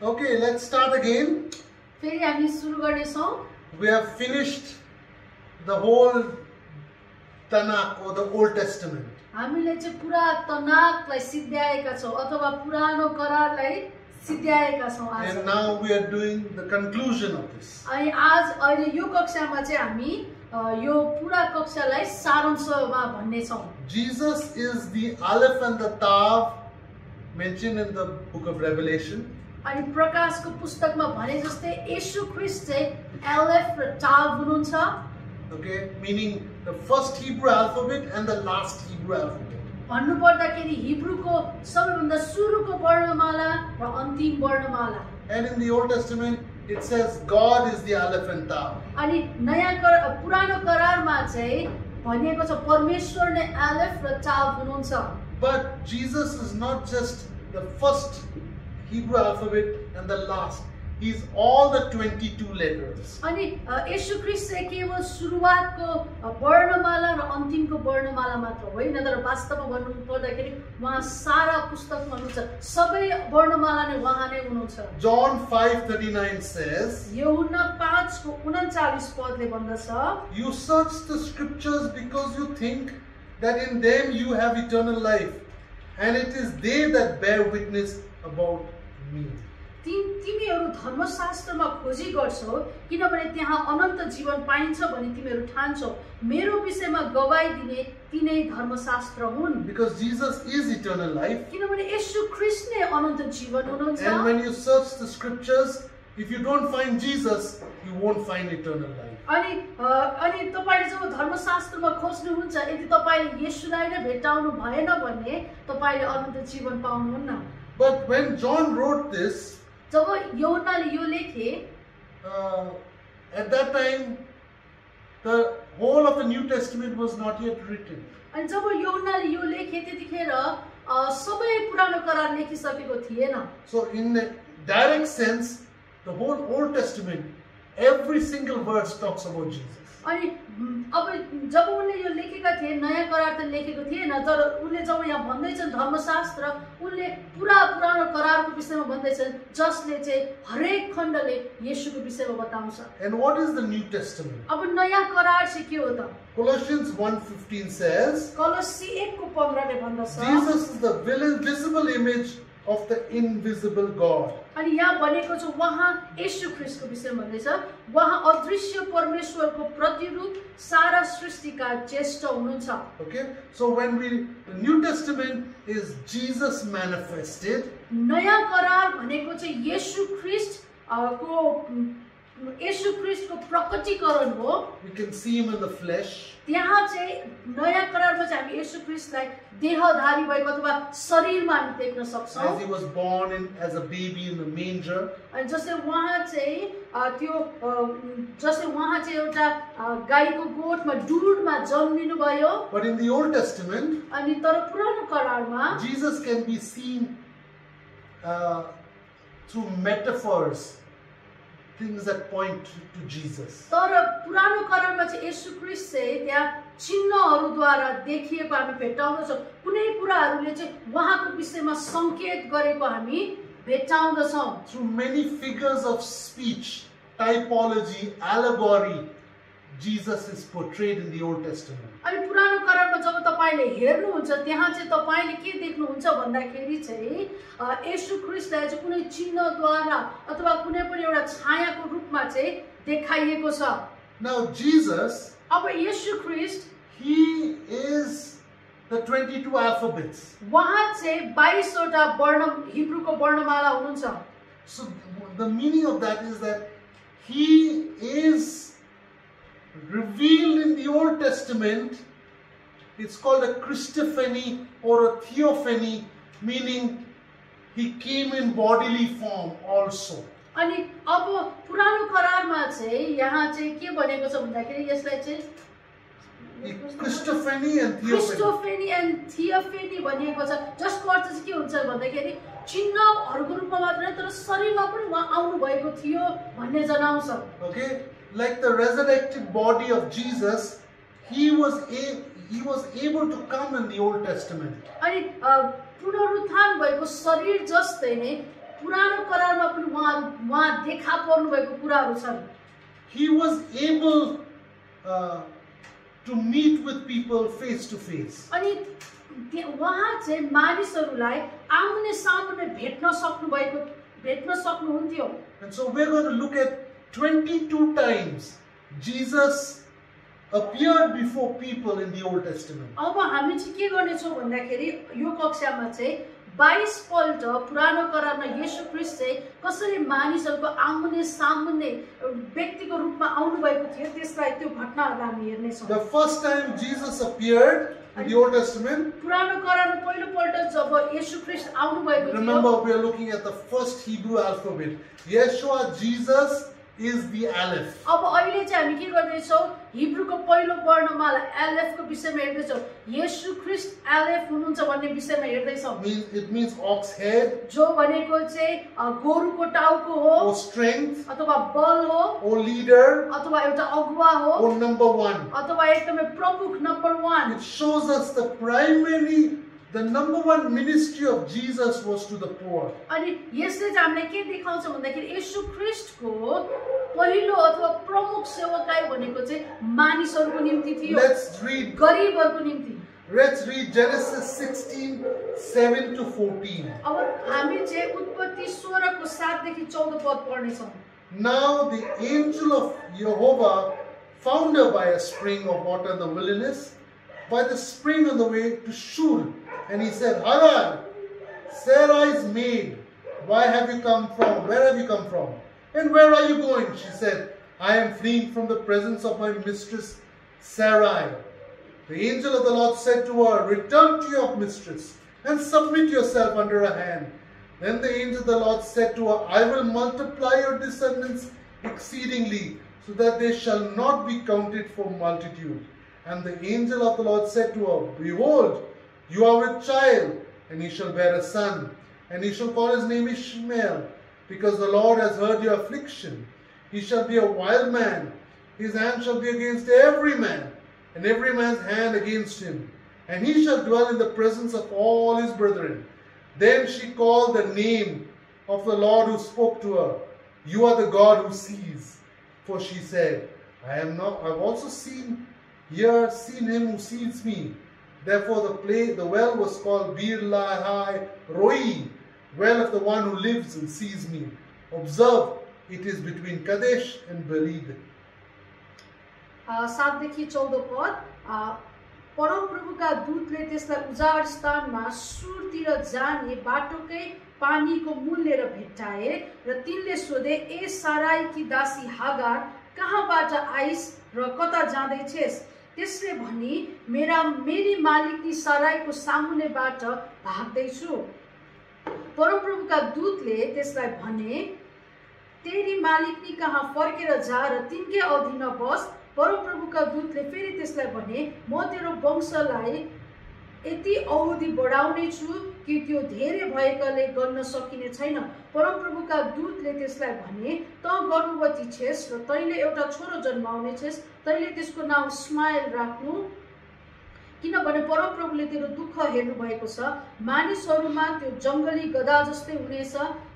Okay, let's start again. फेरि हामी सुरु गर्नेछौँ। We have finished the whole Tanakh or the Old Testament. हामीले चाहिँ पुरा तनाकलाई सिद्ध्याएका छौँ अथवा पुरानो करारलाई सिद्ध्याएका छौँ आज। And now we are doing the conclusion of this. अनि आज अहिले यो कक्षामा चाहिँ हामी यो पुरा कक्षालाई सारांशमा भन्ने छौँ। Jesus is the Aleph and the Tav mentioned in the book of Revelation. अनि प्रकाशको पुस्तकमा भने जस्तै येशू ख्रीष्ट चाहिँ एलेफ र टाव हुनुहुन्छ। Okay, meaning the first Hebrew alphabet and the last Hebrew alphabet. भन्नु पर्दाखेरि हिब्रूको सबैभन्दा सुरुको वर्णमाला र अन्तिम वर्णमाला। And in the Old Testament it says God is the Aleph and Tav. अनि पुरानो करारमा चाहिँ भनिएको छ परमेश्वर नै एलेफ र टाव हुनुहुन्छ। But Jesus is not just the first Hebrew alphabet and the last. He is all the 22 letters. अनि येशू ख्रीष्ट चाहिँ केवल सुरुवातको वर्णमाला र अन्तिमको वर्णमाला मात्र होइन, तर वास्तवमा भन्नु पर्दाखेरि उहाँ सारा पुस्तकमा हुनुहुन्छ, सबै वर्णमाला नै उहाँ नै हुनुहुन्छ। John 5:39 says, यूहन्ना 5:39 पदले भन्दछ, You search the scriptures because you think that in them you have eternal life, and it is they that bear witness about me. तिमीहरू धर्मशास्त्रमा खोजी गर्छौ किनभने त्यहाँ अनन्त जीवन पाइन्छ भनी तिमीहरू ठान्छौ, मेरो विषयमा गवाही दिने तिनै धर्मशास्त्र हुन्। Because Jesus is eternal life. किनभने येशू ख्रीष्ट नै अनन्त जीवन हुनुहुन्छ। And when you search the scriptures, if you don't find Jesus, you won't find eternal life. अनि तपाईले जब धर्मशास्त्रमा खोज्नुहुन्छ, यदि तपाईले येशूलाई नै भेट्टाउनु भएन भने तपाईले अनन्त जीवन पाउनुहुन्न। But when John wrote this, जब यूहन्नाले यो लेखे, at that time, the whole of the New Testament was not yet written. अनि जब यूहन्नाले यो लेखे त्यतिखेर सबै पुरानो करार लेखिसकेको थिएन। So in a direct sense, the whole Old Testament, every single verse talks about Jesus. अनि अब जब उनले यो लेखेका थिए, नयाँ करार त लेखेको थिएन, तर उनले जब यहाँ भन्दैछन् धर्मशास्त्र, उनले पुरा पुरानो करारको विषयमा भन्दैछन् जसले चाहिँ हरेक खण्डले येशूको विषयमा बताउँछ। And what is the New Testament? अब नयाँ करार चाहिँ के हो त? Colossians 1:15 says, कलोसी 1:15 ले भन्दछ, Jesus is the visible image of the invisible God. अनि यहाँ भनेको छ उहाँ येशू ख्रीष्टको विषयमा भन्दैछ, उहाँ अदृश्य परमेश्वरको प्रतिरूप, सारा सृष्टिका ज्येष्ठ हुनुहुन्छ। Okay, so when the New Testament is Jesus manifested, नयाँ करार भनेको चाहिँ येशू ख्रीष्टको प्रकटीकरण हो। we can see him in the flesh. त्यहाँ चाहिँ नयाँ करारमा चाहिँ हामी येशू ख्रीष्टलाई देहधारी भएको अथवा शरीरमा हामी देख्न सक्छौँ। As he was born as a baby in the manger. अनि जस्तै उहाँ चाहिँ एउटा गाईको गोठमा डुडमा जन्मिनु भयो। But in the Old Testament, अनि तर पुरानो करारमा Jesus can be seen through metaphors, things that point to Jesus. तर पुरानो करारमा चाहिँ येशू ख्रीष्ट चाहिँ त्यहाँ चिन्हहरूद्वारा देखिएको हामी भेट्टाउँदछौँ, कुनै कुराहरूले चाहिँ उहाँको विषयमा संकेत गरेको हामी भेट्टाउँदछौँ। Through many figures of speech, typology, allegory, Jesus is portrayed in the Old Testament. अनि पुरानो करारमा जब तपाईले हेर्नुहुन्छ त्यहाँ चाहिँ तपाईले के देख्नुहुन्छ भन्दाखेरि चाहिँ येशू ख्रीष्टलाई चाहिँ कुनै चिन्हद्वारा अथवा कुनै पनि एउटा छायाको रूपमा चाहिँ देखाइएको छ। Now Jesus, अब येशू ख्रीष्ट he is the 22 alphabets. उहाँ चाहिँ 22 वटा वर्ण हिब्रूको वर्णमाला हुनुहुन्छ। So the meaning of that is that he is revealed in the Old Testament. It's called a Christophany or a theophany, meaning he came in bodily form also. अनि अब पुरानो करारमा चाहिँ यहाँ चाहिँ के भनेको छ भन्दाखेरि यसलाई चाहिँ Christophany and theophany. Christophany and theophany भनिएको छ, जसको अर्थ चाहिँ के हुन्छ भन्दाखेरि चिन्हहरूको रूपमा मात्र नै तर शरीरमा पनि उहाँ आउनु भएको थियो भन्ने जनाउँछ। Okay, like the resurrected body of Jesus, he was able to come in the Old Testament. अनि पुनरुत्थान भएको शरीर जस्तै नै पुरानो करारमा पनि उहाँ देखा पर्नु भएको कुराहरू छन्। He was able to meet with people face to face. अनि उहाँ चाहिँ मानिसहरूलाई आउने सामने भेट्न सक्नुहुन्थ्यो। And so we're going to look at 22 times Jesus appeared before people in the Old Testament. अब हामी चाहिँ के गर्नेछौँ भन्दाखेरि यो कक्षामा चाहिँ 22 पल्ट पुरानो करारमा येशू ख्रीष्ट चाहिँ कसरी मानिसहरूको आउने सामने व्यक्तिको रूपमा आउनु भएको थियो त्यसलाई त्यो घटनाहरू हामी हेर्नेछौँ। The first time Jesus appeared in the Old Testament, पुरानो करारमा पहिलो पल्ट जब येशू ख्रीष्ट आउनु भएको थियो, remember we are looking at the first Hebrew alphabet. Yeshua, Jesus is the Aleph. अब अहिले चाहिँ हामी के गर्दैछौँ हिब्रूको पहिलो वर्णमाला एलेफको विषयमा हेर्दैछौँ। येशू ख्रीष्ट एलेफ हुनुहुन्छ भन्ने विषयमा हेर्दैछौँ। It means ox head, जो भनेको चाहिँ गोरुको टाउको हो, or strength, अथवा बल हो, or leader, अथवा एउटा अगुवा हो, or number one. अथवा एकदमै प्रमुख number 1। It shows us the number one ministry of Jesus was to the poor. अनि यसले चाहिँ हामीलाई के देखाउँछ भन्दाखेरि येशू ख्रीष्टको पहिलो अथवा प्रमुख सेवकाई भनेको चाहिँ मानिसहरूको निम्ति थियो, Let's read गरिबहरूको निम्ति। Genesis 16:7 to 14. अब हामी चाहिँ उत्पत्ति 16 को 7 देखि 14 पद पढ्नेछौँ। Now the angel of Jehovah found her by a spring of water in the wilderness, by the spring on the way to Shur. And he said, Hagar, Sarai's maid, why have you come from? Where have you come from? And where are you going? She said, I am fleeing from the presence of my mistress Sarai. The angel of the Lord said to her, return to your mistress and submit yourself under her hand. Then the angel of the Lord said to her, I will multiply your descendants exceedingly, so that they shall not be counted for multitude. And the angel of the Lord said to her, behold, you are with child, and he shall bear a son, and he shall call his name Ishmael, because the Lord has heard your affliction. He shall be a wild man. His hand shall be against every man, and every man's hand against him. And he shall dwell in the presence of all his brethren. Then she called the name of the Lord who spoke to her. You are the God who sees. For she said, I've also seen him who sees me. Therefore the well was called Bir Lahai Roi, well of the one who lives and sees me. Observe, it is between Kadesh and Bered. 7 देखि 14 पद परमप्रभुका दूतले त्यसलाई उजाड स्थानमा सुरतिर जाने बाटोकै पानीको मूल लिएर भेट्टाए र तिनले सोधे ए साराईकी दासी हागार कहाँबाट आइस र कता जाँदैछेस? त्यसले भनी मेरी मालिकनी साराईको सामुन्नेबाट भाग्दैछु। परमप्रभुका दूतले त्यसलाई भने तेरी मालिकनी कहाँ फर्केर जा र तिनकै अधीन बस। परमप्रभुका दूतले फेरि त्यसलाई भने म तेरो वंशलाई यति अवधि बढाउने छु कि त्यो धेरै भएकाले गर्न सकिने छैन। परमप्रभुका दूतले त्यसलाई भने त गर्भवती छेस र तैँले एउटा छोरो जन्माउने छेस, तैँले त्यसको नाम इस्माएल राख्नु, किनभने परमप्रभुले तेरो दुःख हेर्नु भएको छ। मानिसहरूमा त्यो जङ्गली गधा जस्तै हुनेछ,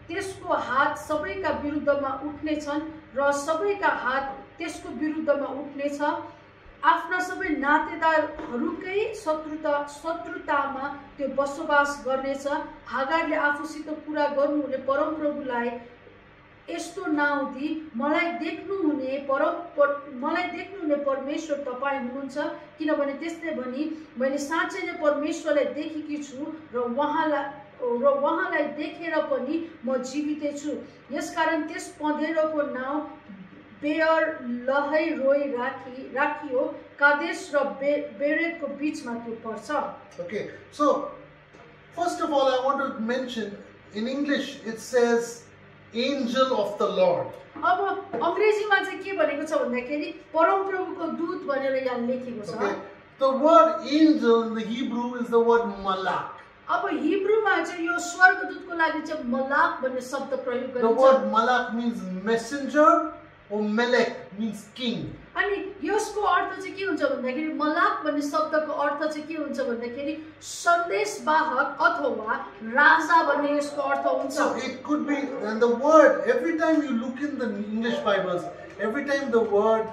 त्यसको हात सबैका विरुद्धमा उठ्नेछन् र सबैका हात त्यसको विरुद्धमा उठ्नेछ। आफ्ना सबै नातेदारहरूकै शत्रुतामा त्यो बसोबास गर्नेछ। हागारले आफूसित कुरा गर्नुहुने परमप्रभुलाई यस्तो नाउँ दिई मलाई देख्नुहुने परमेश्वर तपाईँ हुनुहुन्छ, किनभने त्यसले भनी मैले साँच्चै नै परमेश्वरलाई देखेकी छु र उहाँलाई देखेर पनि म जीवितै छु। यसकारण त्यस पँधेरोको नाउँ बेयर लहै रोई राखियो। कादेश र बेरेदको बीचमा त्यो पर्छ। Okay, so first of all I want to mention in English it says angel of the Lord. अब अंग्रेजीमा चाहिँ के भनेको छ भन्दाखेरि परमप्रभुको दूत भनेर यहाँ लेखेको छ। Okay, the word angel in the Hebrew is the word malak. अब हिब्रूमा चाहिँ यो स्वर्गदूतको लागि चाहिँ मलाक भन्ने शब्द प्रयोग गरिन्छ। The word malak means messenger or Melech means king. अनि यसको अर्थ चाहिँ के हुन्छ भन्दाखेरि मलाक भन्ने शब्दको अर्थ चाहिँ के हुन्छ भन्दाखेरि सन्देशवाहक अथवा राजा भन्ने यसको अर्थ हुन्छ। So it could be, and the word, every time you look in the English Bibles, every time the word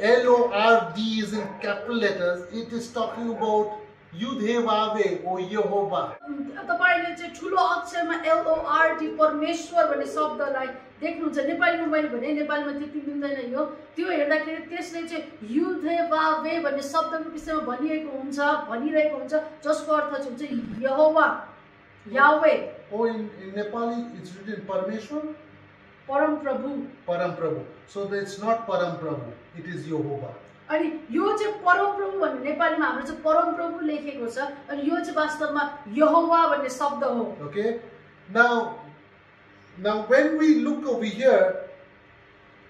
Lord is in capital letters, it is talking about Yudhevave or Yehovah. तपाईले चाहिँ ठुलो अक्षरमा LORD परमेश्वर भन्ने शब्दलाई देख्नुहुन्छ। नेपालीमा मैले भने नेपालीमा त्यति मिल्दैन यो, त्यो हेर्दाखेरि त्यसले चाहिँ युधेवावे भन्ने शब्दको विषयमा भनिरहेको हुन्छ जसको अर्थ चाहिँ हुन्छ यहोवा, यावे। Oh, in Nepali it's written Parmeshwar, परम प्रभु। Param Prabhu. So it's not Param Prabhu, it is Yehovah. अनि यो चाहिँ परम प्रभु भन्ने नेपालीमा हाम्रो चाहिँ परम प्रभु लेखेको छ अनि यो चाहिँ वास्तवमा यहोवा भन्ने शब्द हो। Okay, now when we look over here,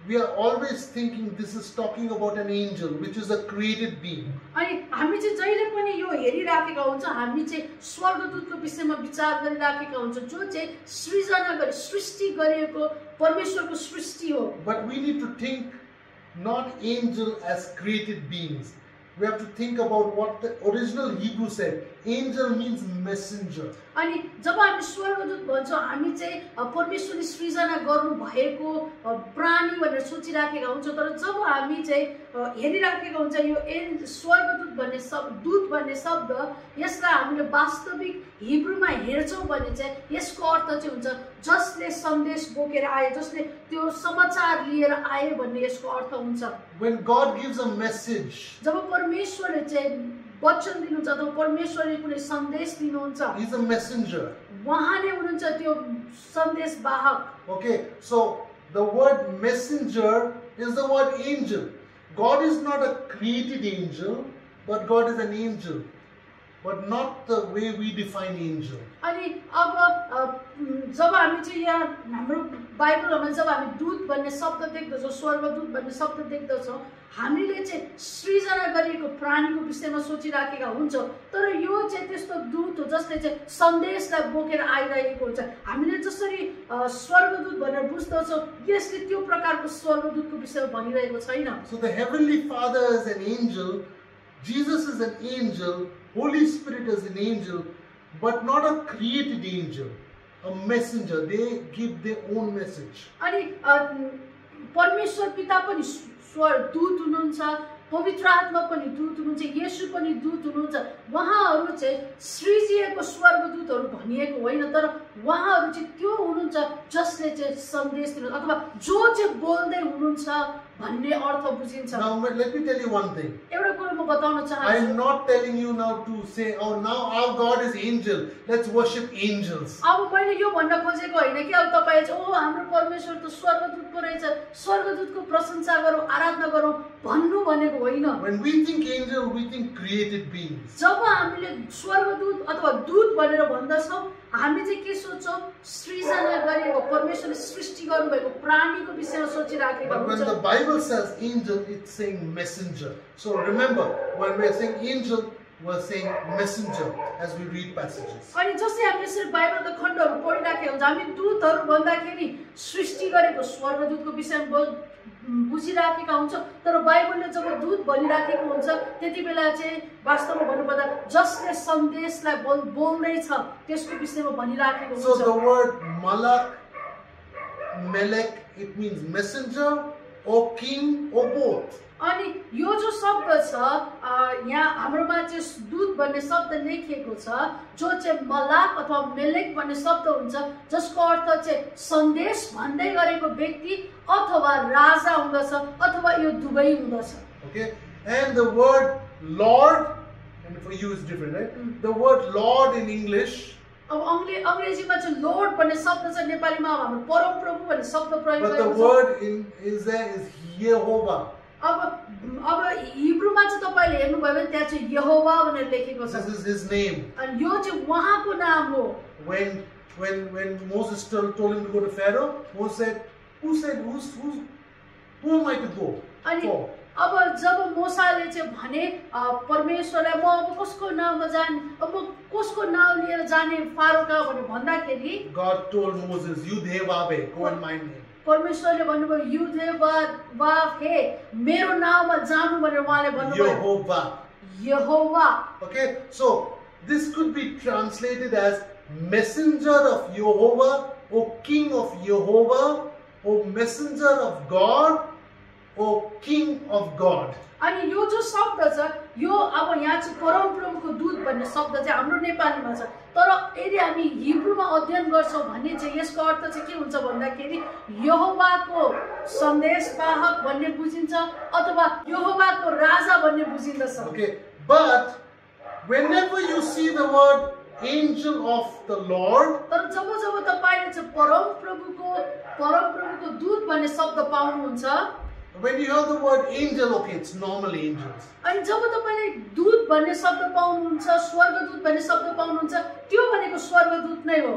we are always thinking this is talking about an angel, which is a created being. अनि हामी चाहिँ जहिले पनि यो हेरिराखेका हुन्छ, हामी चाहिँ स्वर्गदूतको विषयमा विचार गरिराखेका हुन्छ जो चाहिँ सृजना गरी सृष्टि गरिएको परमेश्वरको सृष्टि हो। But we need to think not angel as created beings. We have to think about what the original Hebrew said. Angel means messenger. अनि जब हामी स्वर्गदूत भन्छौँ हामी चाहिँ परमेश्वरले सृजना गर्नु भएको प्राणी भनेर सोचिराखेका हुन्छौँ, तर जब हामी चाहिँ हेरिराखेका हुन्छ यो स्वर्गदूत भन्ने शब्द, दूत भन्ने शब्द, यसलाई हामीले वास्तविक हिब्रूमा हेर्छौँ भने चाहिँ यसको अर्थ चाहिँ हुन्छ जसले सन्देश बोकेर आए, जसले त्यो समाचार लिएर आए भन्ने यसको अर्थ हुन्छ। When God gives a message, जब परमेश्वरले चाहिँ वचन दिनुहुन्छ अथवा परमेश्वरले कुनै सन्देश दिनुहुन्छ, He's a messenger. उहाँले हुनुहुन्छ त्यो सन्देशवाहक। Okay, so the word messenger is the word angel. God is not a created angel, but God is an angel, but not the way we define angel. अनि अब जब हामी चाहिँ यहाँ हाम्रो बाइबलमा जब हामी दूत भन्ने शब्द देख्दछौँ, स्वर्गदूत भन्ने शब्द देख्दछौँ, हामीले चाहिँ सृजना गरिएको प्राणीको विषयमा सोचिराखेका हुन्छौँ, तर यो चाहिँ त्यस्तो दूत हो जसले चाहिँ सन्देशलाई बोकेर आइरहेको हुन्छ। हामीले जसरी स्वर्गदूत भनेर बुझ्दछौँ यसले त्यो प्रकारको स्वर्गदूतको विषयमा भनिरहेको छैन। So the Heavenly Father is an angel, Jesus is an angel, Holy Spirit is an angel, but not a created angel, a messenger. They give their own message. अनि परमेश्वर पिता पनि दूत हुनुहुन्छ, पवित्र आत्मा पनि दूत हुनुहुन्छ, येशू पनि दूत हुनुहुन्छ। उहाँहरू चाहिँ सृजिएको स्वर्गदूतहरू भनिएको होइन, तर उहाँहरू चाहिँ त्यो हुनुहुन्छ जसले चाहिँ सन्देश दिनुहुन्छ अथवा जो चाहिँ बोल्दै हुनुहुन्छ भन्ने अर्थ बुझिन्छ। Now let me tell you one thing. एउटा कुरा म बताउन I चाहन्छु। am not telling you now to say, oh, now our God is angel, let's worship angels. अब मैले यो भन्न खोजेको होइन कि अब तपाईले चाहिँ ओ हाम्रो परमेश्वर त स्वर्गदूत पो रहेछ, स्वर्गदूतको प्रशंसा गरौँ, आराधना गरौँ भन्नु भनेको होइन। When we think angel, we think created beings. जब हामीले स्वर्गदूत अथवा दूत भनेर भन्दछौँ हामी चाहिँ के सोच्छौँ सृजना गरेको परमेश्वरले सृष्टि गर्नुभएको प्राणीको विषयमा सोचिराखेका But when the हुन्छौँ। Bible says angel, it's saying messenger. So remember, when we are saying angel, we're saying messenger as we read passages. अनि जसै हामी यसरी बाइबलका खण्डहरू पढिराखेका हुन्छ हामी दूतहरू भन्दाखेरि सृष्टि गरेको स्वर्गदूतको विषयमा बुझिराखेका हुन्छौँ, तर बाइबलले जब दूत भनिराखेको हुन्छ त्यति बेला चाहिँ वास्तवमा भन्नुपर्दा जसले सन्देशलाई बोल्दैछ त्यसको विषयमा भनिराखेको हुन्छ। So the word malak, melek, it means messenger or king or both. अनि यो जो शब्द छ यहाँ हाम्रोमा चाहिँ दूत भन्ने शब्द लेखिएको छ जो चाहिँ मलाक अथवा मेलेक भन्ने शब्द हुन्छ जसको अर्थ चाहिँ सन्देश भन्दै गरेको व्यक्ति अथवा राजा हुँदछ अथवा यो दुवै हुँदछ। Okay, and the word Lord, and for you it's different, right? The word Lord in English, अब अंग्रेजीमा चाहिँ लॉर्ड भन्ने शब्द छ, नेपालीमा हाम्रो परम प्रभु भन्ने शब्द प्रयोग but the गरिन्छ। word is Yehovah. अब हिब्रूमा चाहिँ तपाईले हेर्नुभयो भने त्यहाँ चाहिँ यहोवा भनेर लेखेको छ। This is his name. अनि यो चाहिँ उहाँको नाम हो। When Moses told him to go to Pharaoh, Moses said, who am I to go अनि for? अब जब मोसाले चाहिँ भने परमेश्वरलाई म अब कसको नाममा जाने, अब म कसको नाम लिएर जाने फारोका भनेर भन्दाखेरि God told Moses, you Devabe, go in my name. परमेश्वरले भन्नुभयो युदेवा हे मेरो नाममा जानु भनेर उहाँले भन्नुभयो Yehovah. Jehovah. Okay, so this could be translated as messenger of Yehovah, or king of Yehovah, or messenger of God, or king of God. अनि यो जो शब्द छ यो अब यहाँ चाहिँ परमप्रभुको दूत भन्ने शब्द चाहिँ हाम्रो नेपालीमा छ, तर यदि हामी हिब्रूमा अध्ययन गर्छौँ भने चाहिँ यसको अर्थ चाहिँ के हुन्छ भन्दाखेरि यहोवाको सन्देशवाहक भन्ने बुझिन्छ अथवा यहोवाको राजा भन्ने बुझिन्दछ. Okay, but whenever you see the word angel of the Lord, तर जब जब तपाईले चाहिँ परमप्रभुको दूत भन्ने शब्द पाउनुहुन्छ, when you hear the word angel, okay, it's normal angels. अनि जब तपाईले दूत भन्ने शब्द पाउनुहुन्छ, स्वर्गदूत भन्ने शब्द पाउनुहुन्छ, त्यो भनेको स्वर्गदूत नै हो.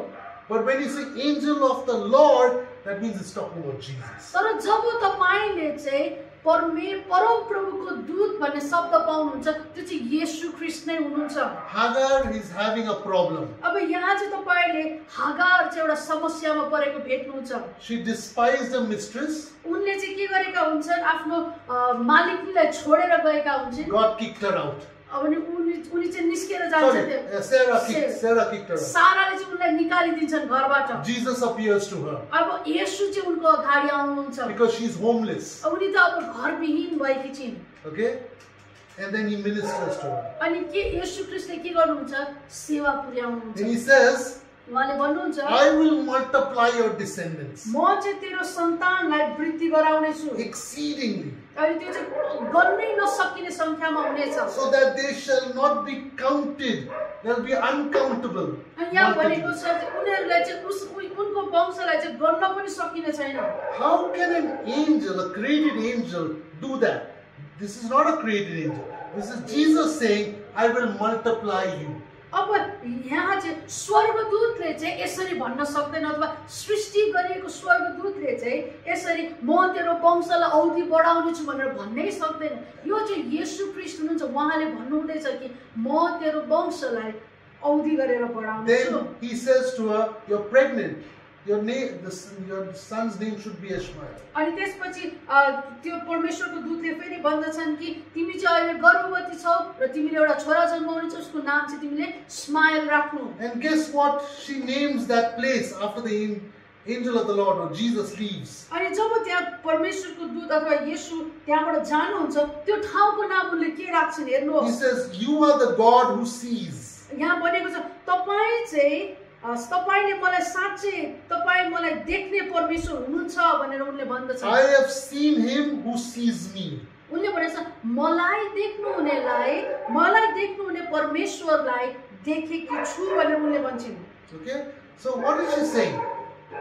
But when you say angel of the Lord, that means it's talking about Jesus. तर जब तपाईले चाहिँ परमप्रभुको दूत भन्ने शब्द पाउनुहुन्छ, त्यो चाहिँ येशू ख्रीष्ट नै हुनुहुन्छ. Hagar is having a problem. अब यहाँ चाहिँ तपाईले हागार चाहिँ एउटा समस्यामा परेको भेट्नुहुन्छ. She despised her mistress. उनले चाहिँ के गरेका हुन्छन्, आफ्नो मालिकनीलाई छोडेर गएका हुन्छन्. God kicked her out. अब उनी चाहिँ निस्केर जान्छ. Sorry, Sarah kicked her out. साराले चाहिँ उनलाई निकालिदिन्छन् घरबाट. Jesus appears to her अब येशू चाहिँ उनको अगाडि आउनुहुन्छ because she's homeless. उनी त अब घरविहीन भएकी छिन्. Okay, and then he ministers to her. अनि के येशू ख्रीष्टले के गर्नुहुन्छ, सेवा पुर्याउनुहुन्छ. And he says, उहाँले भन्नुहुन्छ I will multiply your descendants म चाहिँ तेरो सन्तानलाई वृद्धि गराउने छु, exceedingly, अनि त्यो चाहिँ गर्नै नसकिने संख्यामा हुनेछ, so that they shall not be counted. They'll be uncountable. अनि यहाँ भनेको multitudes. छ उनीहरूलाई चाहिँ उनको वंशलाई चाहिँ गर्न पनि सकिने छैन. How can an angel, a created angel, do that? This is not a created angel. This is Jesus saying, I will multiply you. अब यहाँ चाहिँ स्वर्गदूतले चाहिँ यसरी भन्न सक्दैन अथवा सृष्टि गरिएको स्वर्गदूतले चाहिँ यसरी म तेरो वंशलाई औधी बढाउने छु भनेर भन्नै सक्दैन. यो चाहिँ येशू ख्रीष्ट हुनुहुन्छ, उहाँले भन्नुहुँदैछ कि म तेरो वंशलाई औधी गरेर बढाउने छु. Then he says to her, you're pregnant. Your son's name should be Ishmael. अनि त्यसपछि त्यो परमेश्वरको दूतले फेरि भन्दछन् कि तिमी चाहिँ अहिले गर्भवती छौ र तिमीले एउटा छोरा जन्माउनेछौ, उसको नाम चाहिँ तिमीले इस्माएल राख्नु. And guess what? She names that place after the angel of the Lord, or Jesus leaves. अनि जब त्यहाँ परमेश्वरको दूत अथवा येशू त्यहाँबाट जानुहुन्छ, त्यो ठाउँको नाम उनले के राख्छन् हेर्नुहोस्. He says, you are the God who sees. यहाँ भनेको छ तपाई चाहिँ तपाईले मलाई साँच्चै तपाई मलाई देख्ने परमेश्वर हुनुहुन्छ भनेर उनले भन्दछन्. I have seen him who sees me. उनले भनेछ मलाई देख्नुहुने परमेश्वरलाई देखेकी छु भनेर उनले भन्छन्. Okay? So what is she saying?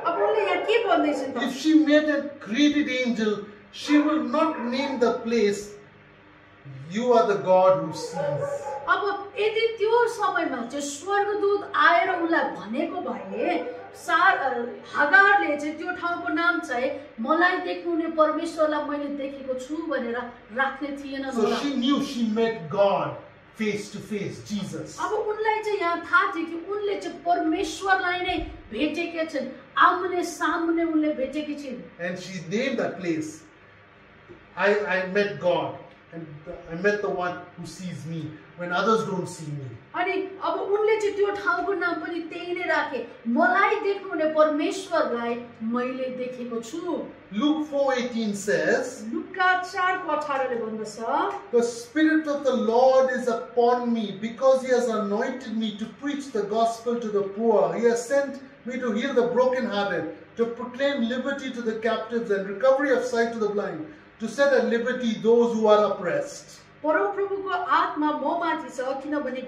अब उनले यहाँ के भन्दैछन् त? If she met a created angel, she will not name the place, you are the God who sees. अब यदि त्यो समयमा चाहिँ स्वर्गदूत आएर उनलाई भनेको भए हागारले चाहिँ त्यो ठाउँको नाम चाहिँ मलाई देख्नुहुने परमेश्वरलाई मैले देखेको छु भनेर राख्ने थिएन. So she knew she met God face to face, Jesus. अब उनलाई चाहिँ यहाँ थाहा थियो कि उनले चाहिँ परमेश्वरलाई नै भेटेका छन्, आम्ने सामने उनले भेटेकी छिन्. And she named that place. I met God. And I met the one who sees me when others don't see me. अनि अब उनले चाहिँ त्यो ठाउँको नाम पनि त्यही नै राखे, मलाई देख्नुहुने परमेश्वरलाई मैले देखेको छु. Luke 4:18 says, लुका 4:18 ले भन्दछ, the Spirit of the Lord is upon me because he has anointed me to preach the gospel to the poor. He has sent me to heal the brokenhearted, to proclaim liberty to the captives and recovery of sight to the blind, to set at liberty those who are oppressed. परमप्रभुको आत्मा ममाथि छ किनभने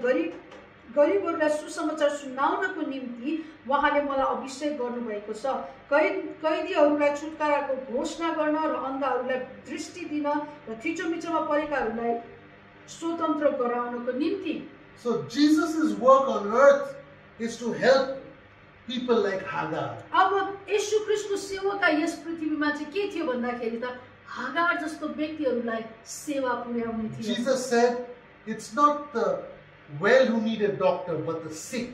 गरिबहरूलाई सुसमाचार सुनाउनको निम्ति उहाँले मलाई अभिषेक गर्नुभएको छ, कैदीहरूलाई छुटकाराको घोषणा गर्न र अन्धहरूलाई दृष्टि दिन र थिचोमिचोमा परेकाहरूलाई स्वतन्त्र गराउनको निम्ति. So Jesus' work on earth is to help people like Hagar. अब येशू ख्रीष्टको सेवाका यस पृथ्वीमा चाहिँ के थियो भन्दाखेरि त हागार जस्तो व्यक्तिहरूलाई सेवा पुर्याउने थियो. Jesus said, it's not the well who need a doctor, but the sick.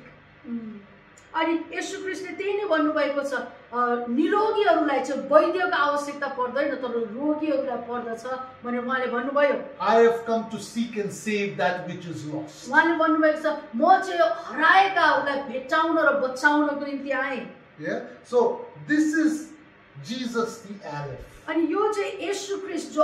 अनि येशू ख्रीष्टले त्यही नै भन्नुभएको छ निरोगीहरूलाई चाहिँ वैद्यको आवश्यकता पर्दैन तर रोगीहरूलाई पर्दछ भनेर उहाँले भन्नुभयो। I have come to seek and save that which is lost. उहाँले भन्नुभएको छ म चाहिँ हराएकाहरूलाई भेट्टाउन र बचाउनको निम्ति आएँ। Yeah. So this is Jesus the Aleph. अनि यो चाहिँ येशू ख्रीष्ट जो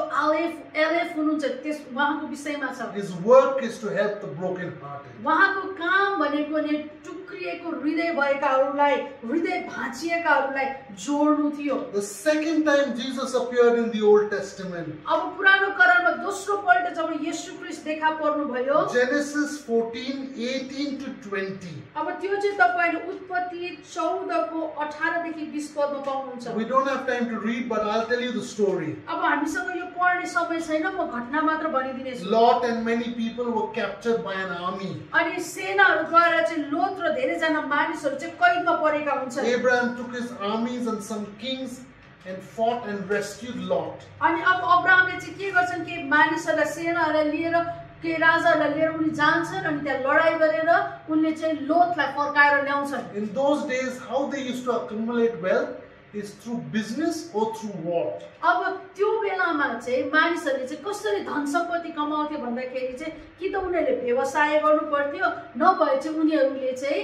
एलेफ हुनुहुन्छ त्यस उहाँको विषयमा छ। His work is to help the broken-hearted. उहाँको काम भनेको नि टुक्रिएको हृदय भएकाहरूलाई हृदय भाँचिएकाहरूलाई जोड्नु थियो। The second time Jesus appeared in the Old Testament, अब पुरानो करारमा दोस्रो पल्ट जब येशू ख्रीष्ट देखा पर्नु भयो Genesis 14:18 to 20. अब त्यो चाहिँ तपाईले उत्पत्ति 14 को 18 देखि 20 पदमा पाउनुहुन्छ। We don't have time to read, but I'll tell you the story. अब हामीसँग यो पढ्ने समय छैन, म घटना मात्र भनिदिनेछु। Lot and many people were captured by an army. अनि सेनाहरुद्वारा चाहिँ लोत र धेरै जना मानिसहरु चाहिँ कैदमा परेका हुन्छन्। Abraham took his armies and some kings and fought and rescued Lot. अनि अब अब्राहमले चाहिँ के गर्छन् कि मानिसहरुलाई सेनाहरुलाई लिएर के राजाहरुलाई लिएर उनी जान्छन् अनि त्यहाँ लडाई गरेर उनले चाहिँ लोतलाई फर्काएर ल्याउँछन्। In those days, how they used to accumulate wealth is through business or through war. अब त्यो बेलामा चाहिँ मानिसहरुले चाहिँ कसरी धन सम्पत्ति कमाउँथे भन्दाखेरि चाहिँ कि त उनीहरुले व्यवसाय गर्नु पर्थ्यो नभए चाहिँ उनीहरुले चाहिँ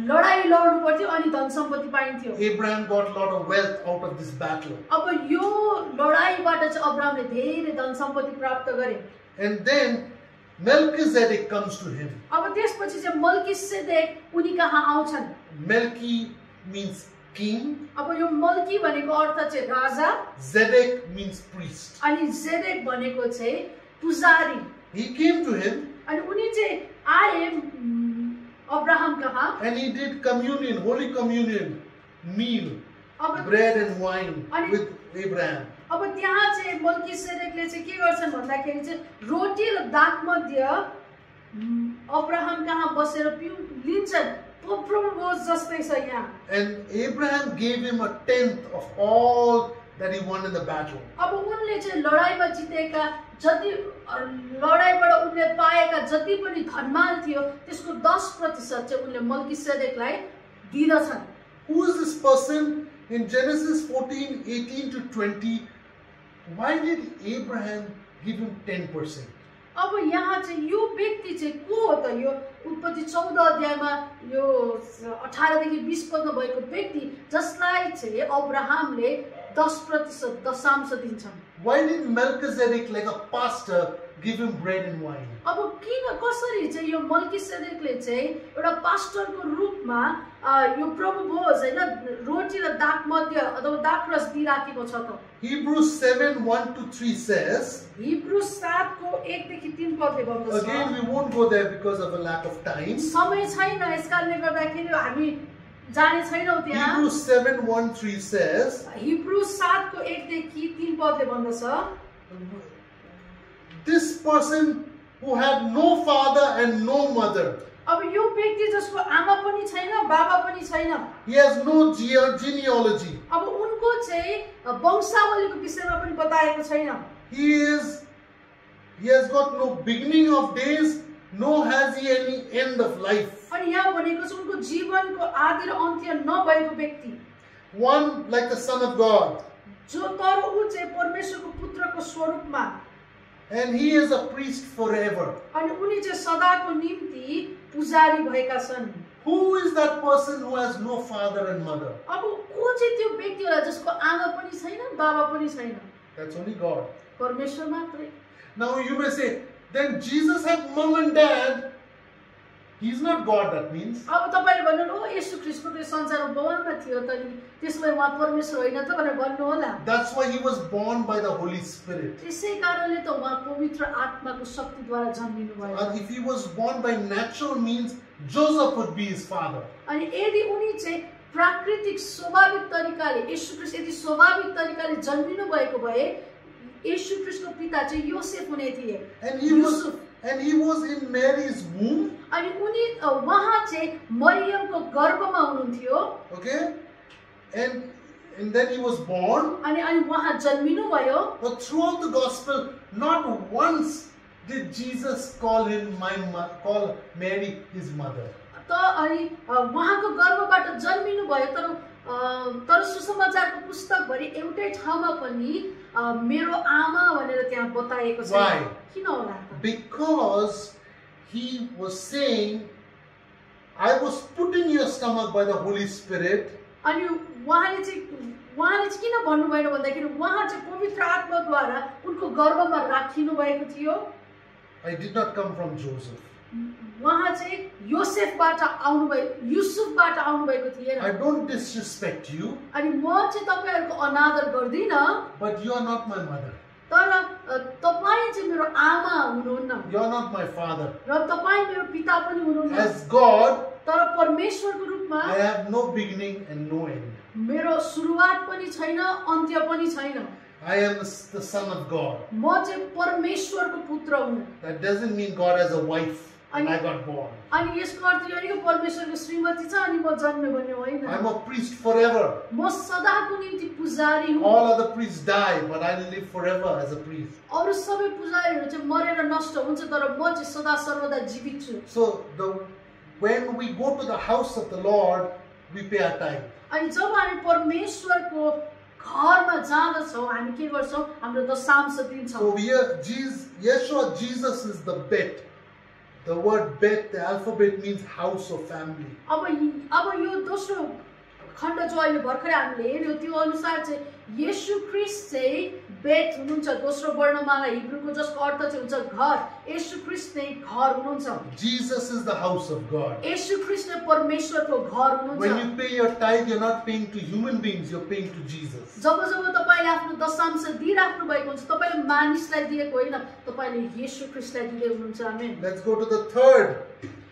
लडाई लड्नु पर्थ्यो अनि धन सम्पत्ति पाइन्थ्यो। Abraham got a lot of wealth out of this battle. अब यो लडाईबाट चाहिँ अब्राहमले धेरै धन सम्पत्ति प्राप्त गरे। And then Melchizedek comes to him. अब त्यसपछि चाहिँ मल्कीसेदेक उनी कहाँ आउँछन्। Melchi means king. अब यो मल्की भनेको अर्थ चाहिँ राजा, Zedek means priest. अनि जेदेक भनेको चाहिँ पुजारी। He came to him अनि उनी चाहिँ आए अब्राहम कहाँ and he did communion, holy communion, meal, अब bread and wine with Abraham. अब त्यहाँ चाहिँ मल्कीसेदेकले चाहिँ के गर्छन् भन्दाखेरि चाहिँ रोटी र दाखमध्य अब्राहम कहाँ बसेर लिन्छन्। प्रभु जस्तै छ यहाँ। And Abraham gave him 1/10 of all that he won in the battle. अब उनले चाहिँ लडाईमा जितेका जति लडाईबाट उनले पाएका जति पनि धनमाल थियो त्यसको 10% चाहिँ उनले मल्कीसेदेकलाई दिदछन्। Who is this person? In Genesis 14:18 to 20, why did Abraham give him 10%? अब यहाँ चाहिँ यो व्यक्ति चाहिँ को हो त? यो उत्पत्ति 14 अध्यायमा यो 18 देखि 20 पदमा भएको व्यक्ति जसलाई चाहिँ अब्राहमले 10% दशांश दिन्छन्। Why did Melchizedek, like a pastor, give him bread and wine? अब किन कसरी चाहिँ यो मल्कीसेदेकले चाहिँ एउटा पास्टरको रूपमा यो प्रभु भोज हैन रोटी र दाखमध्य अथवा दाखरस दिइराखेको छ त? Hebrews 7:1-3 says, हिब्रू 7 को 1 देखि 3 पदले भन्दछ। again we won't go there because of a lack of time. समय छैन यसकारणले गर्दाखेरि हामी जाने छैनौं त्यहाँ। Hebrews 7:1-3 says, हिब्रू 7 को 1 देखि 3 पदले भन्दछ, this person who had no father and no mother, अब यो व्यक्ति जसको आमा पनि छैन बाबा पनि छैन, he has no genealogy, अब उनको चाहिँ वंशावलीको विषयमा पनि बताएको छैन। he has got no beginning of days, nor has he any end of life. अनि यहाँ भनेको छ उनको जीवनको आदि र अन्त्य नभएको व्यक्ति, One like the Son of God, जो तर ऊ चाहिँ परमेश्वरको पुत्रको स्वरूपमा, and he is a priest forever. अनि उनी चाहिँ सदाको निम्ति पुजारी भएका छन्। Who is that person who has no father and mother? अब को चाहिँ त्यो व्यक्ति होला जसको आमा पनि छैन बाबा पनि छैन? That's only God. परमेश्वर मात्रै। Now you may say, then Jesus had mom and dad. He's not God, that means. अब तपाईले भन्नु ओ येशू ख्रीष्टको त संसारमा बाउआमा थियो त नि त्यसले उहाँ परमेश्वर होइन त भनेर भन्नु होला। That's why he was born by the Holy Spirit. त्यसै कारणले त उहाँ पवित्र आत्माको शक्तिद्वारा जन्मिनु भयो। And if he was born by natural means, Joseph would be his father. अनि यदि उनी चाहिँ प्राकृतिक स्वाभाविक तरिकाले येशू ख्रीष्ट यदि स्वाभाविक तरिकाले जन्मिनु भएको भए येशू ख्रीष्टको पिता चाहिँ योसेफ हुने थिए। And he was in Mary's womb. अनि उनी वहाँ चाहिँ मरियमको गर्भमा हुनुहुन्थ्यो। Okay? And then he was born. अनि वहाँ जन्मिनु भयो। But throughout the gospel, not once did Jesus call Mary his mother. अनि उहाँको गर्भबाट जन्मिनु भयो तर सुसमाचारको पुस्तकभरि एउटै ठाउँमा पनि मेरो आमा भनेर त्यहाँ बताएको छ। Why? किन होला त? Because he was saying, I was put in your stomach by the Holy Spirit. अनि उहाँले चाहिँ किन भन्नु भएन भन्दाखेरि उहाँ चाहिँ पवित्र आत्माद्वारा उनको गर्भमा राखिनु भएको थियो। I did not come from Joseph. उहाँ चाहिँ योसेफबाट आउनु भएको, युसुफबाट आउनु भएको थिएन। I don't disrespect you, अनि म चाहिँ तपाईहरुको अनादर गर्दिन, but you are not my mother. तर तपाई चाहिँ मेरो आमा हुनुहुन्न You are not my father. र तपाई मेरो पिता पनि हुनुहुन्न। As God, तर परमेश्वरको रूपमा I have no beginning and no end. मेरो सुरुवात पनि छैन, अन्त्य पनि छैन। I am the son of God. म चाहिँ परमेश्वरको पुत्र हुँ। That doesn't mean God has a wife and I got born. अनि यसको अर्थ यो होइन कि परमेश्वरको श्रीमती छ अनि म जन्मे भन्ने होइन। I'm a priest forever. म सदाको निम्ति पुजारी हुँ। All other priests die, but I live forever as a priest. अरु सबै पुजारीहरू चाहिँ मरेर नष्ट हुन्छ तर म चाहिँ सदा सर्वदा जीवित छु। So when we go to the house of the Lord, we pay our tithe. अनि जब हामी परमेश्वरको घरमा जाँदछौँ हामी के गर्छौँ? हाम्रो दशांश दिन्छौँ। So here Yeshua Jesus is the bet. The word bet, the alphabet means house or family. अब यो दोस्रो खण्ड जो अहिले भर्खरै हामीले हेर्यो त्यो अनुसार चाहिँ येशू ख्रीष्ट चाहिँ बेत हुनुहुन्छ। दोस्रो वर्णमाला हिब्रूको जसको अर्थ चाहिँ हुन्छ घर। येशू ख्रीष्ट नै घर हुनुहुन्छ। Jesus is the house of God. येशू ख्रीष्ट नै परमेश्वरको घर हुनुहुन्छ। When you pay your tithe, you're not paying to human beings, you're paying to Jesus. जब तपाईले आफ्नो दशांश दिइराख्नु भएको हुन्छ तपाईले मानिसलाई दिएको होइन, तपाईले येशू ख्रीष्टलाई दिँदै हुनुहुन्छ। आमेन। Let's go to the third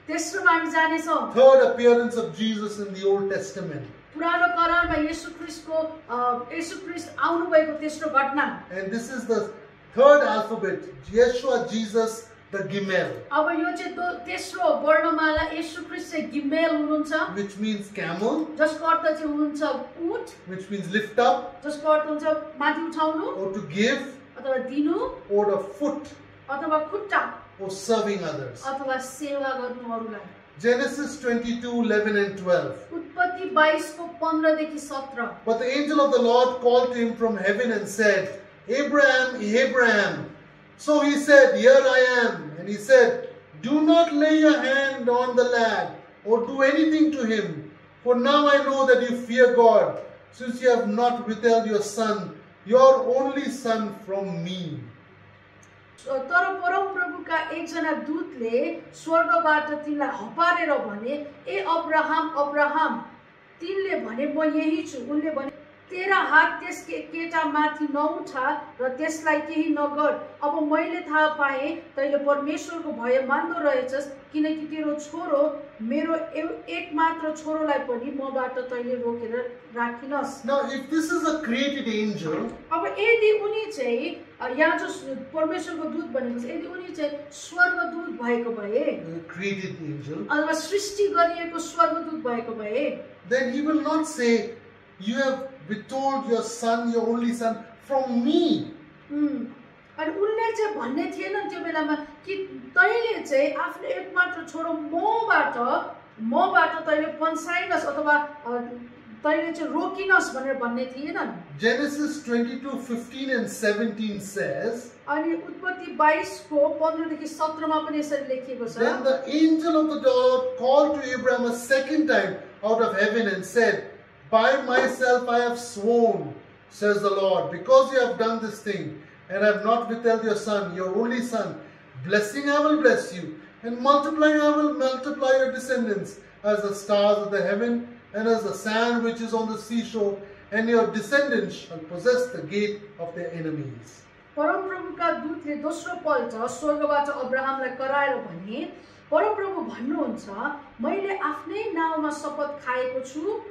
तेस्रोमा हामी जानेछौँ। appearance of Jesus in the Old Testament. पुरानो करारमा येशू ख्रीष्ट आउनु भएको तेस्रो घटना। And this is the third alphabet, Yeshua Jesus the Gimel, अब यो चाहिँ तेस्रो वर्णमाला येशू ख्रीष्ट चाहिँ गिमेल हुनुहुन्छ, which means camel, जसको अर्थ चाहिँ हुन्छ ऊँट, which means lift up जसको अर्थ हुन्छ माथि उठाउनु or to give, अथवा दिनु or a foot अथवा खुट्टा or serving others. अथवा सेवा गर्नु अरूलाई। Genesis 22:11 and 12. उत्पत्ति 22 को 15 देखि 17। But the angel of the Lord called to him from heaven and said, Abraham, Abraham. So he said, Here I am. And he said, Do not lay your hand on the lad or do anything to him. For now I know that you fear God, since you have not withheld your son, your only son, from me. तर परमप्रभुका एकजना दूतले स्वर्गबाट तिनलाई हपारेर भने, ए Abraham Abraham. तिनले भने, म यही छु। उनले भने, तेरा हात त्यस केटा माथि नउठा र त्यसलाई केही नगर। अब मैले थाहा पाएँ तैले परमेश्वरको भय मान्दो रहेछस्, किनकि तेरो छोरो मेरो एकमात्र छोरोलाई पनि मबाट तैले रोकेर राखिनस्। Now if this is a created angel, अब यदि उनी चाहिँ यहाँ जो परमेश्वरको दूत भनेको छ, यदि उनी चाहिँ स्वर्गदूत भएको भए, created angel, अथवा सृष्टि गरिएको स्वर्गदूत भएको भए, then he will not say, You have withheld your son, your only son, from me. अनि उनले चाहिँ भन्ने थिएन त्यो बेलामा कि तैले चाहिँ आफ्नो एकमात्र छोरो मबाट तैले पन्साइनस् अथवा तैले चाहिँ रोकिनस् भनेर भन्ने थिएन। Genesis 22:15 and 17 says, अनि उत्पत्ति 22 को 15 देखि 17 मा पनि यसरी लेखिएको छ। Then the angel of the Lord called to Abraham a second time out of heaven and said, By myself I have sworn, says the Lord, because you have done this thing, and have not withheld your son, your only son. Blessing I will bless you, and multiplying I will multiply your descendants as the stars of the heaven, and as the sand which is on the seashore, and your descendants shall possess the gate of their enemies. परमप्रभुका दूतले दोस्रो पल्ट स्वर्गबाट अब्राहमलाई कराएर भने, परमप्रभु भन्नुहुन्छ, मैले आफ्नै नाउँमा शपथ खाएको छु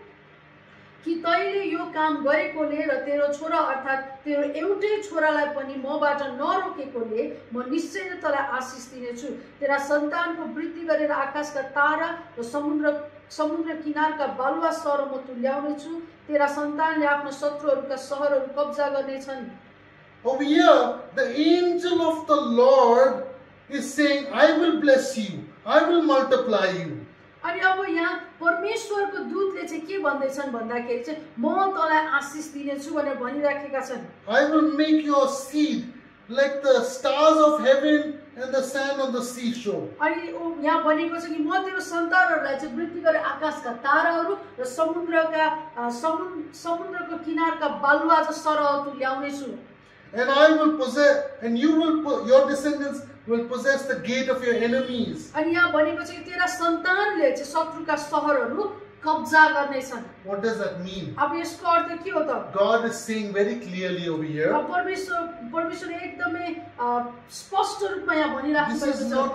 कि तैले यो काम गरेकोले र तेरो छोरा अर्थात् तेरो एउटै छोरालाई पनि मबाट नरोकेकोले म निश्चय नै तँलाई आशिष दिनेछु। तेरा सन्तानको वृद्धि गरेर आकाशका तारा र समुद्र किनारका बालुवा सहर म तुल्याउने छु। तेरा सन्तानले आफ्ना शत्रुहरूका सहरहरू कब्जा गर्नेछन्। Over here, the angel of the Lord is saying, I will bless you, I will multiply you. अनि अब यहाँ परमेश्वरको दूतले चाहिँ के भन्दैछन् भन्दाखेरि चाहिँ म तँलाई आशिष दिनेछु भनेर भनिराखेका छन्। I will make your seed like the stars of heaven and the sand on the seashore. अनि यहाँ भनेको छ कि म तेरो सन्तानहरूलाई चाहिँ वृद्धि गरेर आकाशका ताराहरू र समुद्रको किनारका बालुवा सरह तुल्याउने छु। And I will possess, and your descendants will possess the gate of your enemies. अनि यहाँ भनेको छ कि तेरा सन्तानले चाहिँ शत्रुका सहरहरू कब्जा गर्नेछन्। What does that mean? अब यसको अर्थ के हो त? God is saying very clearly over here. परमेश्वर एकदमै स्पष्ट रूपमा यहाँ भनिराख्नु This भएको is छ। not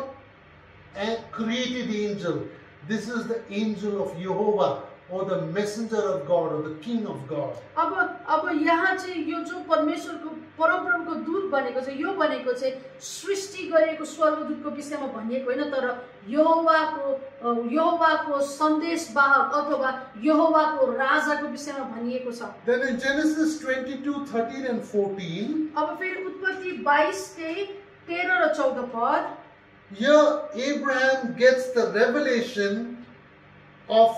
a created angel. This is the angel of Jehovah, or the messenger of God, or the king of God. अब यहाँ चाहिँ यो जो परमेश्वरको परमप्रभुको दूत भनेको चाहिँ यो भनेको चाहिँ सृष्टि गरिएको स्वर्गदूतको विषयमा भनिएको होइन, तर यहोवाको सन्देशवाहक अथवा यहोवाको राजाको विषयमा भनिएको छ। Then in Genesis 22:13 and 14, अब फेरि उत्पत्ति 22:13 र 14 पद, here Abraham gets the revelation of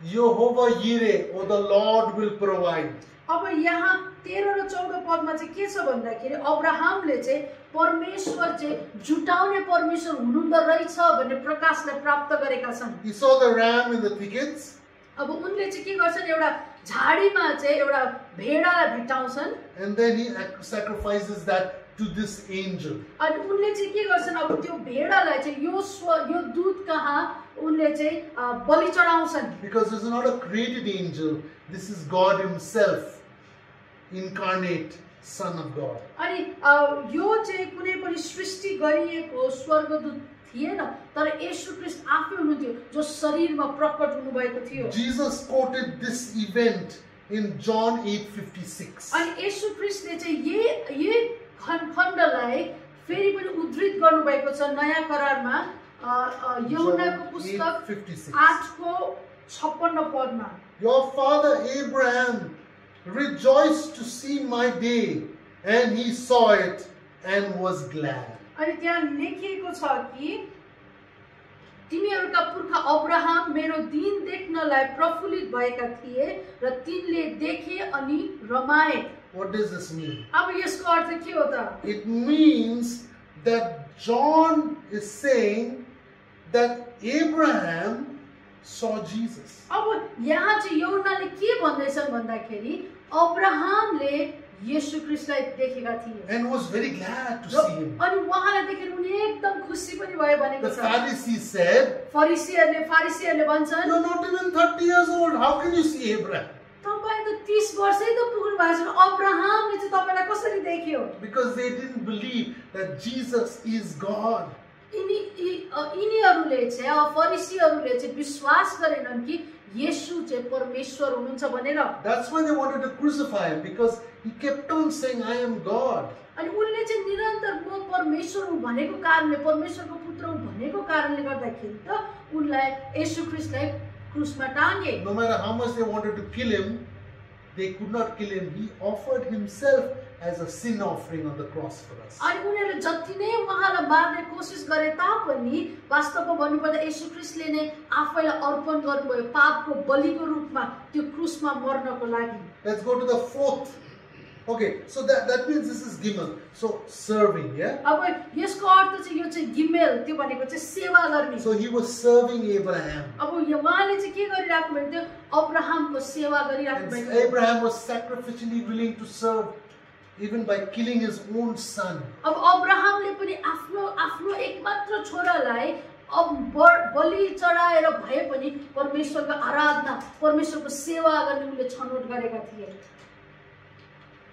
Jehovah Jireh, or the Lord will provide. अब यहाँ 13 र 14 पदमा चाहिँ के छ भन्दाखेरि अब्राहमले चाहिँ परमेश्वर चाहिँ जुटाउने परमेश्वर हुनुहुँदो रहेछ भन्ने प्रकाशलाई प्राप्त गरेका छन्। He saw the ram in the thickets. अब उनले चाहिँ के गर्छन्, एउटा झाडीमा चाहिँ एउटा भेडालाई भेटाउँछन् And then he sacrifices that to this angel. अनि उनले चाहिँ के गर्छन्, अब त्यो भेडालाई चाहिँ यो दूत कहाँ उनले चाहिँ बलि चढाउँछन्। Because this is not a created angel, this is God himself, incarnate Son of God. अनि यो चाहिँ कुनै पनि सृष्टि गरिएको स्वर्गदूत थिएन, तर येशू ख्रीष्ट आफै हुनुहुन्थ्यो जो शरीरमा प्रकट हुनुभएको थियो। Jesus quoted this event in John 8:56. अनि येशू ख्रीष्टले चाहिँ यही खण्डलाई फेरि पनि उद्धृत गर्नुभएको छ नयाँ करारमा यूहन्नाको पुस्तक 8:56 पदमा। Your father Abraham rejoiced to see my day, and he saw it and was glad. अनि त्यहाँ लेखिएको छ कि तिमीहरूका पुर्खा अब्राहम मेरो दिन देख्नलाई प्रफुल्लित भएका थिए र तिनले देखे अनि रमाए। What does this mean? अब यसको अर्थ के हो त? It means that John is saying that Abraham saw Jesus. अब यहाँ चाहिँ यूहन्नाले के भन्दैछन् भन्दाखेरि अब्राहमले येशू ख्रीष्टलाई देखेका थिए And was very glad to see him. अनि उहाँलाई देखेर उनी एकदम खुसी पनि भए भनेको The छ। Pharisees said, फरिसीहरूले भन्छन्, "You're not even 30 years old. How can you see Abraham?" तपाईं त 30 वर्षै त पुग्नु भएको छ, अब्राहमले चाहिँ तपाईलाई कसरी देख्यो? Because they didn't believe that Jesus is God. यिनीहरूले चाहिँ फरिसीहरूले चाहिँ विश्वास गरेनन् कि येशू चाहिँ परमेश्वर हुनुहुन्छ भनेर। That's why they wanted to crucify him, because he kept on saying, "I am God." अनि उनले चाहिँ निरन्तर म परमेश्वर हुँ भनेको कारणले, परमेश्वरको पुत्र हुँ भनेको कारणले गर्दाखेरि त उनलाई येशू ख्रीष्टलाई क्रुसमा टाँगे। No matter how much they wanted to kill him, they could not kill him. He offered himself as a sin offering on the cross for us. अनि उनीहरूले जति नै उहाँलाई मार्ने कोसिस गरे तापनि वास्तवमा भन्नुपर्दा येशू ख्रीष्टले नै आफैलाई अर्पण गर्नुभयो पापको बलिको रूपमा त्यो क्रुसमा मर्नको लागि। Let's go to the fourth. Okay, so that means this is Gimel. So serving, yeah? अब यसको अर्थ चाहिँ यो चाहिँ गिमेल, त्यो भनेको चाहिँ सेवा गर्ने। So he was serving Abraham. अब उहाँले चाहिँ के गरिराख्नु भएको थियो? अब्राहमको सेवा गरिराख्नु भएको And थियो। Abraham was sacrificially willing to serve, even by killing his own son. अब अब्राहमले पनि आफ्नो एकमात्र छोरालाई अब बलि चढाएर भए पनि परमेश्वरको आराधना, परमेश्वरको सेवा गर्ने उनले छनौट गरेका थिए।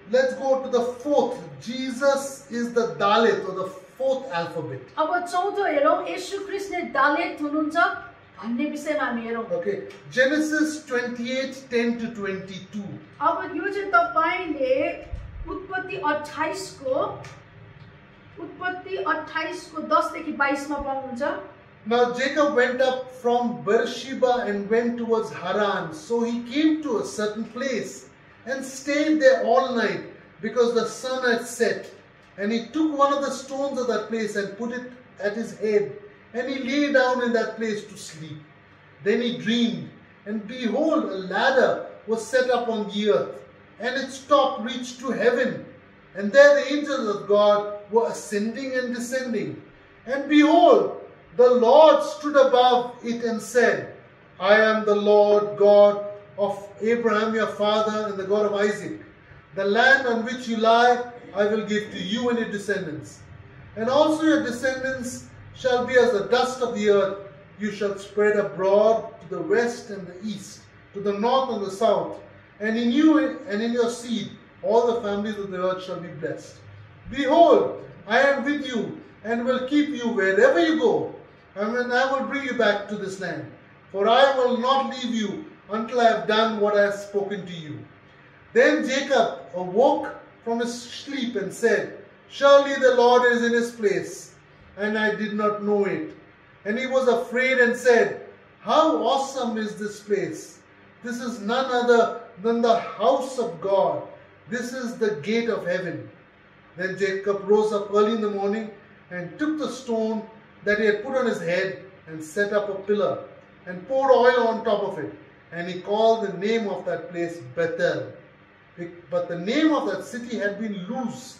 Let's go to the fourth. Jesus is the Dalit, or the fourth alphabet. अब चौथो हेरौँ, येशू ख्रीष्ट नै दालेत हुनुहुन्छ भन्ने विषयमा हामी हेरौँ। Okay, Genesis 28:10 to 22. अब यो चाहिँ तपाईले उत्पत्ति 28 को 10 देखि 22 मा पाउनुहुन्छ। Now Jacob went up from Beersheba and went towards Haran. So he came to a certain place and stayed there all night, because the sun had set. And he took one of the stones of that place and put it at his head, and he lay down in that place to sleep. Then he dreamed, and behold, a ladder was set up on the earth, and its top reached to heaven. And there the angels of God were ascending and descending. And behold, the Lord stood above it and said, I am the Lord God of Abraham your father and the God of Isaac. The land on which you lie I will give to you and your descendants. And also your descendants shall be as the dust of the earth. You shall spread abroad to the west and the east, to the north and the south. And in you and in your seed all the families of the earth shall be blessed. Behold, I am with you and will keep you wherever you go, and I will bring you back to this land. For I will not leave you until I have done what I have spoken to you. Then Jacob awoke from his sleep and said, Surely the Lord is in his place, and I did not know it. And he was afraid and said, How awesome is this place! This is none other than the house of God. This is the gate of heaven. Then Jacob rose up early in the morning and took the stone that he had put on his head and set up a pillar and poured oil on top of it. And he called the name of that place Bethel. But the name of that city had been Luz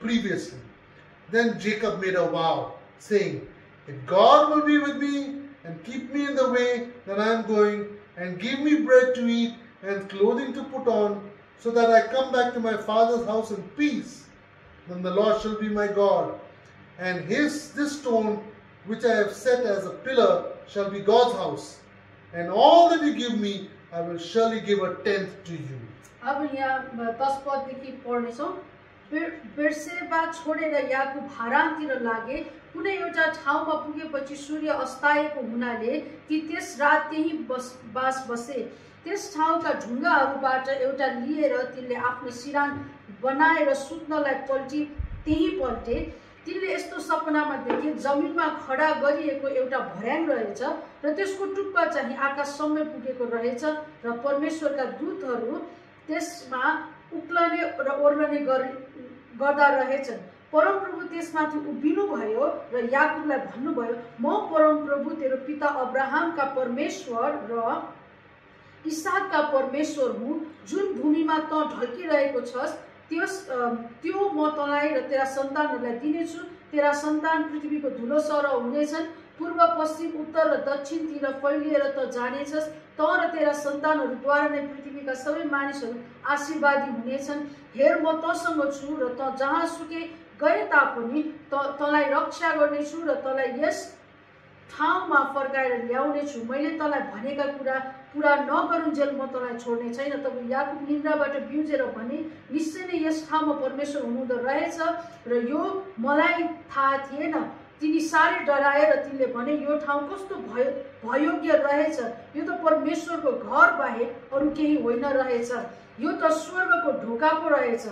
previously. Then Jacob made a vow, saying, If God will be with me and keep me in the way that I am going, and give me bread to eat and clothing to put on, so that I come back to my father's house in peace, then the Lord shall be my God. And this stone which I have set as a pillar shall be God's house. And all that you give me, I will surely give a tenth to you. अब यहाँ 10 पददेखि पढ्नेछौँ। बेर्सेबा छोडेर याकुब हारानतिर लागे। कुनै एउटा ठाउँमा पुगेपछि सूर्य अस्ताएको हुनाले ती त्यस रात त्यही बास बसे। त्यस ठाउँका ढुङ्गाहरूबाट एउटा लिएर तिनले आफ्नो सिरान बनाएर सुत्नलाई त्यही पल्टे। तिनले यस्तो सपनामा देखे, जमिनमा खडा गरिएको एउटा भर्याङ रहेछ र त्यसको टुप्पा चाहिँ आकाशसम्म पुगेको रहेछ र परमेश्वरका दूतहरू त्यसमा उक्लने र ओर्लने गर्दा रहेछन्। परमप्रभु त्यसमाथि उभिनु भयो र याकुबलाई भन्नुभयो, म परमप्रभु तेरो पिता अब्राहमका परमेश्वर र इसहाकका परमेश्वर हुँ। जुन भूमिमा त ढल्किरहेको छस् त्यो म तँलाई र तेरा सन्तानहरूलाई दिनेछु। तेरा सन्तान पृथ्वीको धुलो सरह हुनेछन्। पूर्व पश्चिम उत्तर र दक्षिणतिर फैलिएर त जानेछस्। त र तेरा सन्तानहरूद्वारा नै पृथ्वीका सबै मानिसहरू आशीर्वादी हुनेछन्। हेर, म तँसँग छु र त जहाँसुकै गए तापनि तँलाई रक्षा गर्नेछु र तँलाई यस ठाउँमा फर्काएर ल्याउनेछु। मैले तँलाई भनेका कुरा पुरा नगरुन्जेल म तँलाई छोड्ने छैन। तब याकुब निन्द्राबाट बिउजेर भने, निश्चय नै यस ठाउँमा परमेश्वर हुनुहुँदो रहेछ र यो मलाई थाहा थिएन। तिनी साह्रै डराए र तिनले भने, यो ठाउँ कस्तो भयोग्य रहेछ। यो त परमेश्वरको घर बाहेक अरू केही होइन रहेछ। यो त स्वर्गको ढोका पो रहेछ।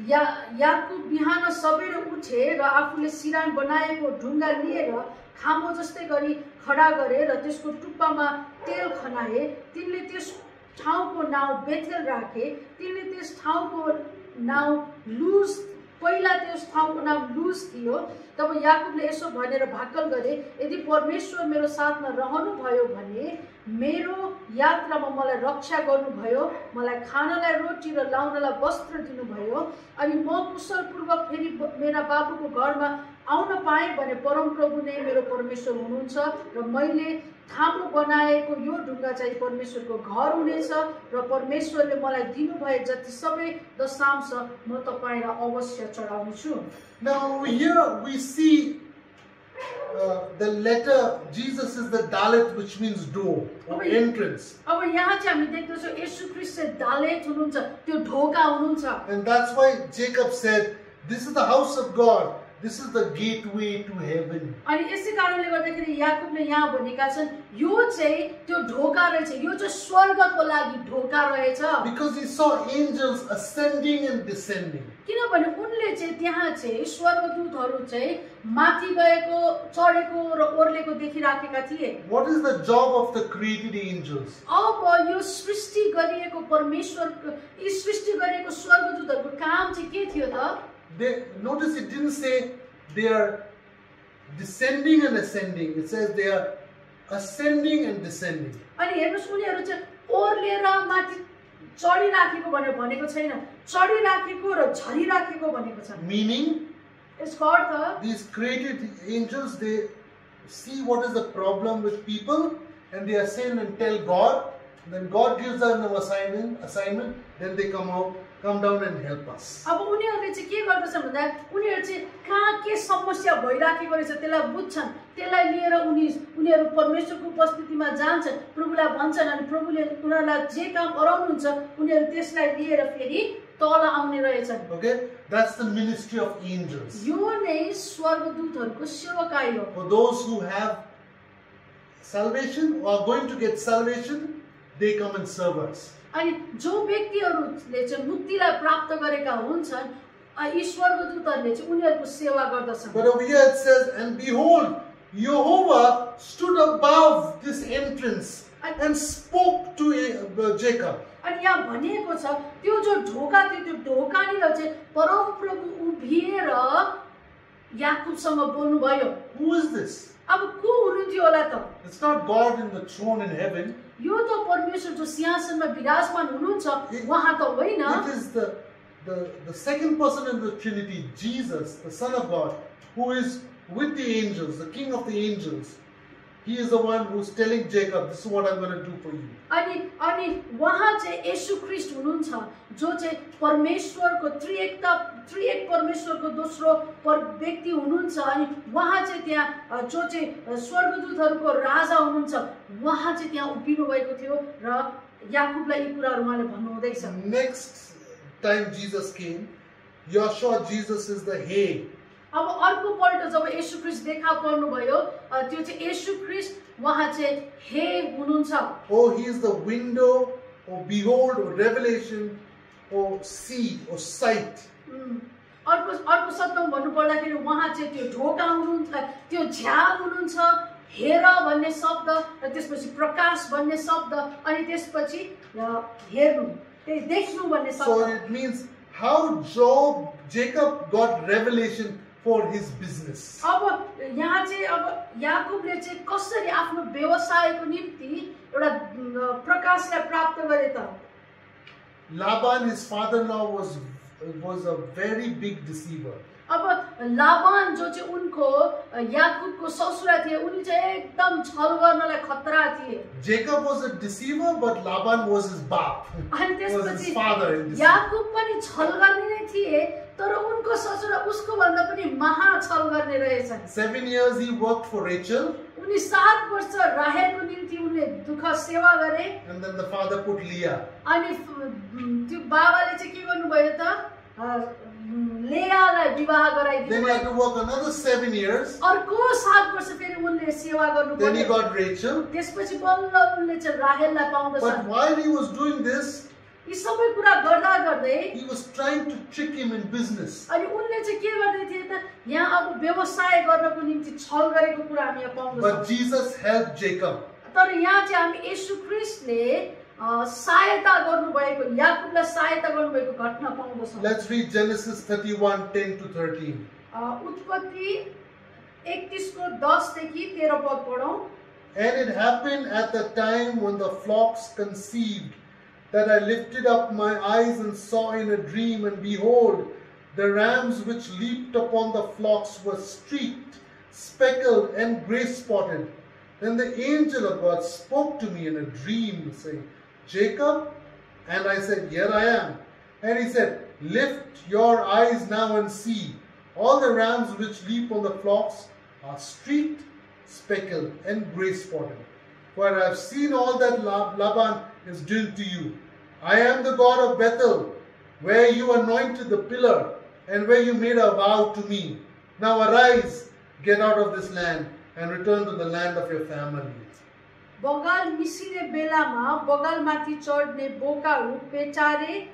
याकुब बिहान सबेर उठे र आफूले सिरान बनाएको ढुङ्गा लिएर खामो जस्तै गरी खडा गरे र त्यसको टुप्पामा तेल खनाए। तिनले त्यस ठाउँको नाउँ बेथेल राखे। तिनले त्यस ठाउँको नाउँ लुज पहिला त्यस ठाउँको नाम लुज थियो। तब याकुबले यसो भनेर भाकल गरे, यदि परमेश्वर मेरो साथमा रहनुभयो भने मेरो यात्रामा मलाई रक्षा गर्नुभयो, मलाई खानलाई रोटी र लाउनलाई वस्त्र दिनुभयो, अनि म कुशलपूर्वक फेरि मेरा बाबुको घरमा आउन पाएँ भने परमप्रभु नै मेरो परमेश्वर हुनुहुन्छ र मैले खामो बनाएको यो ढुङ्गा चाहिँ परमेश्वरको घर हुनेछ र परमेश्वरले मलाई दिनुभए जति सबै दशांश म तपाईलाई अवश्य चढाउनेछु। Now here we see the letter Jesus is the Dalet, which means door or entrance. अब यहाँ चाहिँ हामी देख्दछौँ येशू ख्रीष्ट चाहिँ दालेत हुनुहुन्छ, त्यो ढोका हुनुहुन्छ। And that's why Jacob said, this is the house of God. This is the gateway to heaven. अनि यसै कारणले गर्दाखेरि याकुबले यहाँ भनेका छन्, यो चाहिँ त्यो ढोका रहेछ, यो चाहिँ स्वर्गको लागि ढोका रहेछ। Because he saw angels ascending and descending. किनभने उनले चाहिँ त्यहाँ चाहिँ स्वर्गदूतहरू चाहिँ माथि गएको, चढेको र ओर्लेको देखिराखेका थिए। What is the job of the created angels? अब यो सृष्टि गरिएको परमेश्वर, यी सृष्टि गरिएको स्वर्गदूतहरूको काम चाहिँ के थियो त? Notice it didn't say they are descending and ascending. It says they are ascending and descending. अनि हेर्नुस् उनीहरू चाहिँ ओर्लेर माथि चढिराखेको भनेको छैन, चढिराखेको र झरिराखेको भनेको छ। Meaning, यसको अर्थ these created angels, they see what is the problem with people and they ascend and tell God. Then God gives them an assignment. Then they come down and help us. अब उनीहरूले चाहिँ के गर्दछन् भन्दा उनीहरू चाहिँ कहाँ के समस्या भइराखेको रहेछ त्यसलाई बुझ्छन्, त्यसलाई लिएर उनीहरू परमेश्वरको उपस्थितिमा जान्छन्, प्रभुलाई भन्छन् अनि प्रभुले उनीहरूलाई जे काम गराउनुहुन्छ उनीहरू त्यसलाई लिएर फेरि तल आउने रहेछन्। Okay, that's the ministry of angels. यो नै स्वर्गदूतहरूको सेवकाई हो। For those who have salvation or are going to get salvation, they come and serve us. अनि जो व्यक्तिहरूले चाहिँ मुक्तिलाई प्राप्त गरेका हुन्छन् यी स्वर्गदूतहरूले चाहिँ उनीहरूको सेवा गर्दछन्। But over here it says, and behold, Jehovah stood above this entrance and spoke to Jacob. अनि यहाँ भनिएको छ त्यो जो ढोका थियो त्यो ढोकानिर चाहिँ परमप्रभु उभिएर याकुबसँग बोल्नु भयो। Who is this? अब को हुनुहुन्थ्यो होला त? It's not God in the throne in heaven. यो त परमेश्वर जो सिंहासनमा विराजमान हुनुहुन्छ उहाँ त होइन। It is the second person in the Trinity, Jesus, the Son of God, who is with the angels, the King of the angels. He is the one who's telling Jacob, this is what I'm going to do for you. अनि उहाँ चाहिँ येशू ख्रीष्ट हुनुहुन्छ जो चाहिँ परमेश्वरको त्रिएक परमेश्वरको दोस्रो व्यक्ति हुनुहुन्छ अनि उहाँ चाहिँ त्यहाँ जो चाहिँ स्वर्गदूतहरूको राजा हुनुहुन्छ उहाँ चाहिँ त्यहाँ उभिनु भएको थियो र याकुबलाई यी कुराहरू उहाँले भन्नु हुँदैछ। Next time Jesus came, Yeshua Jesus is the hay. अब अर्को पल्ट जब येशू ख्रीष्ट देखा पर्नु भयो त्यो चाहिँ येशू ख्रीष्ट उहाँ चाहिँ हे हुनुहुन्छ। Oh, he is the window, or behold, or revelation, or see, or sight. अर्को शब्दमा भन्नु पर्दाखेरि उहाँ चाहिँ त्यो ढोका हुनुहुन्छ, त्यो झ्याल हुनुहुन्छ, हेर भन्ने शब्द र त्यसपछि प्रकाश भन्ने शब्द अनि त्यसपछि हेर्नु त्यही देख्नु भन्ने शब्द। So it means how Jacob got revelation for his business. अब यहाँ चाहिँ अब याकुबले चाहिँ कसरी आफ्नो व्यवसायको निम्ति एउटा प्रकाशलाई प्राप्त गरे त? Laban, his father-in-law, was a very big deceiver. अब लाबान जो चाहिँ उनको याकुबको ससुरा थिए उनी चाहिँ एकदम छल गर्नलाई खतरा थिए। Jacob was a deceiver, but Laban was his bap. अनि Was his त्यसपछि father in deceit. याकुब पनि छल गर्ने नै थिए तर उनको ससुरा उसको भन्दा पनि महा छल गर्ने रहेछन्। 7 years he worked for Rachel. उनी 7 वर्ष राहेलको निम्ति उनले दुःख सेवा गरे। And then the father put Leah. अनि त्यो बाबाले चाहिँ के गर्नुभयो त लेयालाई विवाह गराइदिनु। Then he had to work another 7 years. अर्को 7 वर्ष फेरि उनले सेवा गर्नु Then he पर्यो। got Rachel. त्यसपछि बल्ल उनले चाहिँ राहेललाई But पाउँदछन्। while he was doing this, यी सबै कुरा गर्दा गर्दै he was trying to trick him in business. अनि उनले चाहिँ के गर्दै थिए त यहाँ अब व्यवसाय गर्नको निम्ति छल गरेको कुरा हामी यहाँ पाउँदछौँ। But Jesus helped Jacob. तर यहाँ चाहिँ हामी येशू ख्रीष्टले सहायता गर्नुभएको याकुबलाई सहायता गर्नुभएको घटना पाउँदछौँ। Let's read Genesis 31, 10 to 13. उत्पत्ति 31 को 10 देखि 13 पद पढौँ। And it happened at the time when the flocks conceived, that I lifted up my eyes and saw in a dream, and behold, the rams which leaped upon the flocks were streaked, speckled, and gray-spotted. Then the angel of God spoke to me in a dream, saying, Jacob? And I said, Here I am. And he said, Lift your eyes now and see. All the rams which leap on the flocks are streaked, speckled, and gray-spotted. For I have seen all that Laban is doing to you. I am the God of Bethel, where you anointed the pillar, and where you made a vow to me. Now arise, get out of this land, and return to the land of your family. बगाल मिसिने बेलामा बगालमाथि चढ्ने बोकाहरू पेटारे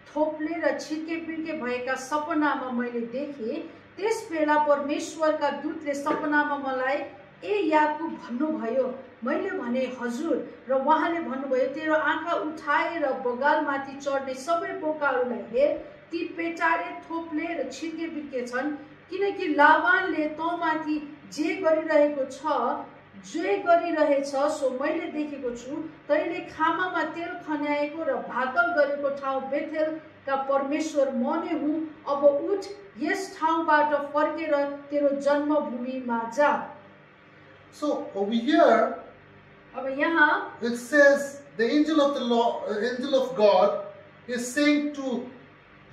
थोप्ले र छिर्के पिर्के भएका सपनामा मैले देखेँ। त्यस बेला परमेश्वरका दूतले सपनामा मलाई ए याकुब भन्नुभयो। मैले भने हजुर र उहाँले भन्नुभयो तेरो आँखा उठाएर बगालमाथि चढ्ने सबै बोकाहरूलाई हेर ती पेटारे थोप्ले र छिर्के बिर्के छन् किनकि लाबानले तँमाथि जे गरिरहेको छ सो मैले देखेको छु तैले खामामा तेल खन्याएको र भाकल गरेको ठाउँ बेथेलका परमेश्वर म नै हुँ अब उठ यस ठाउँबाट फर्केर तेरो जन्मभूमिमा जा। So over here अब यहाँ it says the angel of God is saying to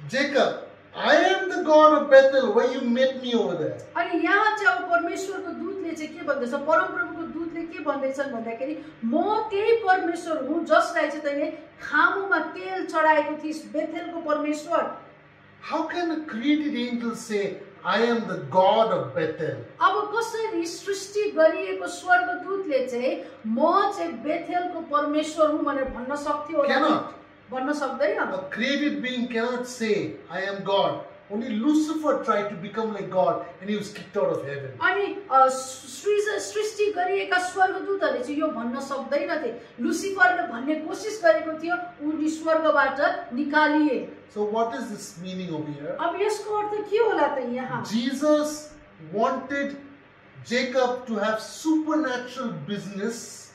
Jacob, I am the God of Bethel where you met me over there. अनि यहाँ चाहिँ अब परमेश्वरको दूतले चाहिँ के भन्दैछ, परमप्रभुको दूतले के भन्दैछन् भन्दाखेरि म त्यही परमेश्वर हुँ जसलाई चाहिँ तैले खामुमा तेल चढाएको थिइस्, बेथेलको परमेश्वर। How can a created angel say, I am the God of Bethel? अब कसरी सृष्टि गरिएको स्वर्गदूतले चाहिँ म चाहिँ बेथेलको परमेश्वर हुँ भनेर भन्न सक्थ्यो होला? Cannot. भन्न सक्दैन। A created being cannot say, I am God. Only Lucifer tried to become like God and he was kicked out of heaven. अनि सृष्टि गरिएका स्वर्गदूतहरूले चाहिँ यो भन्न सक्दैनथे। लुसिफरले भन्ने कोसिस गरेको थियो, उनी स्वर्गबाट निकालिए। So what is this meaning over here? अब यसको अर्थ के होला त यहाँ? Jesus wanted Jacob to have supernatural business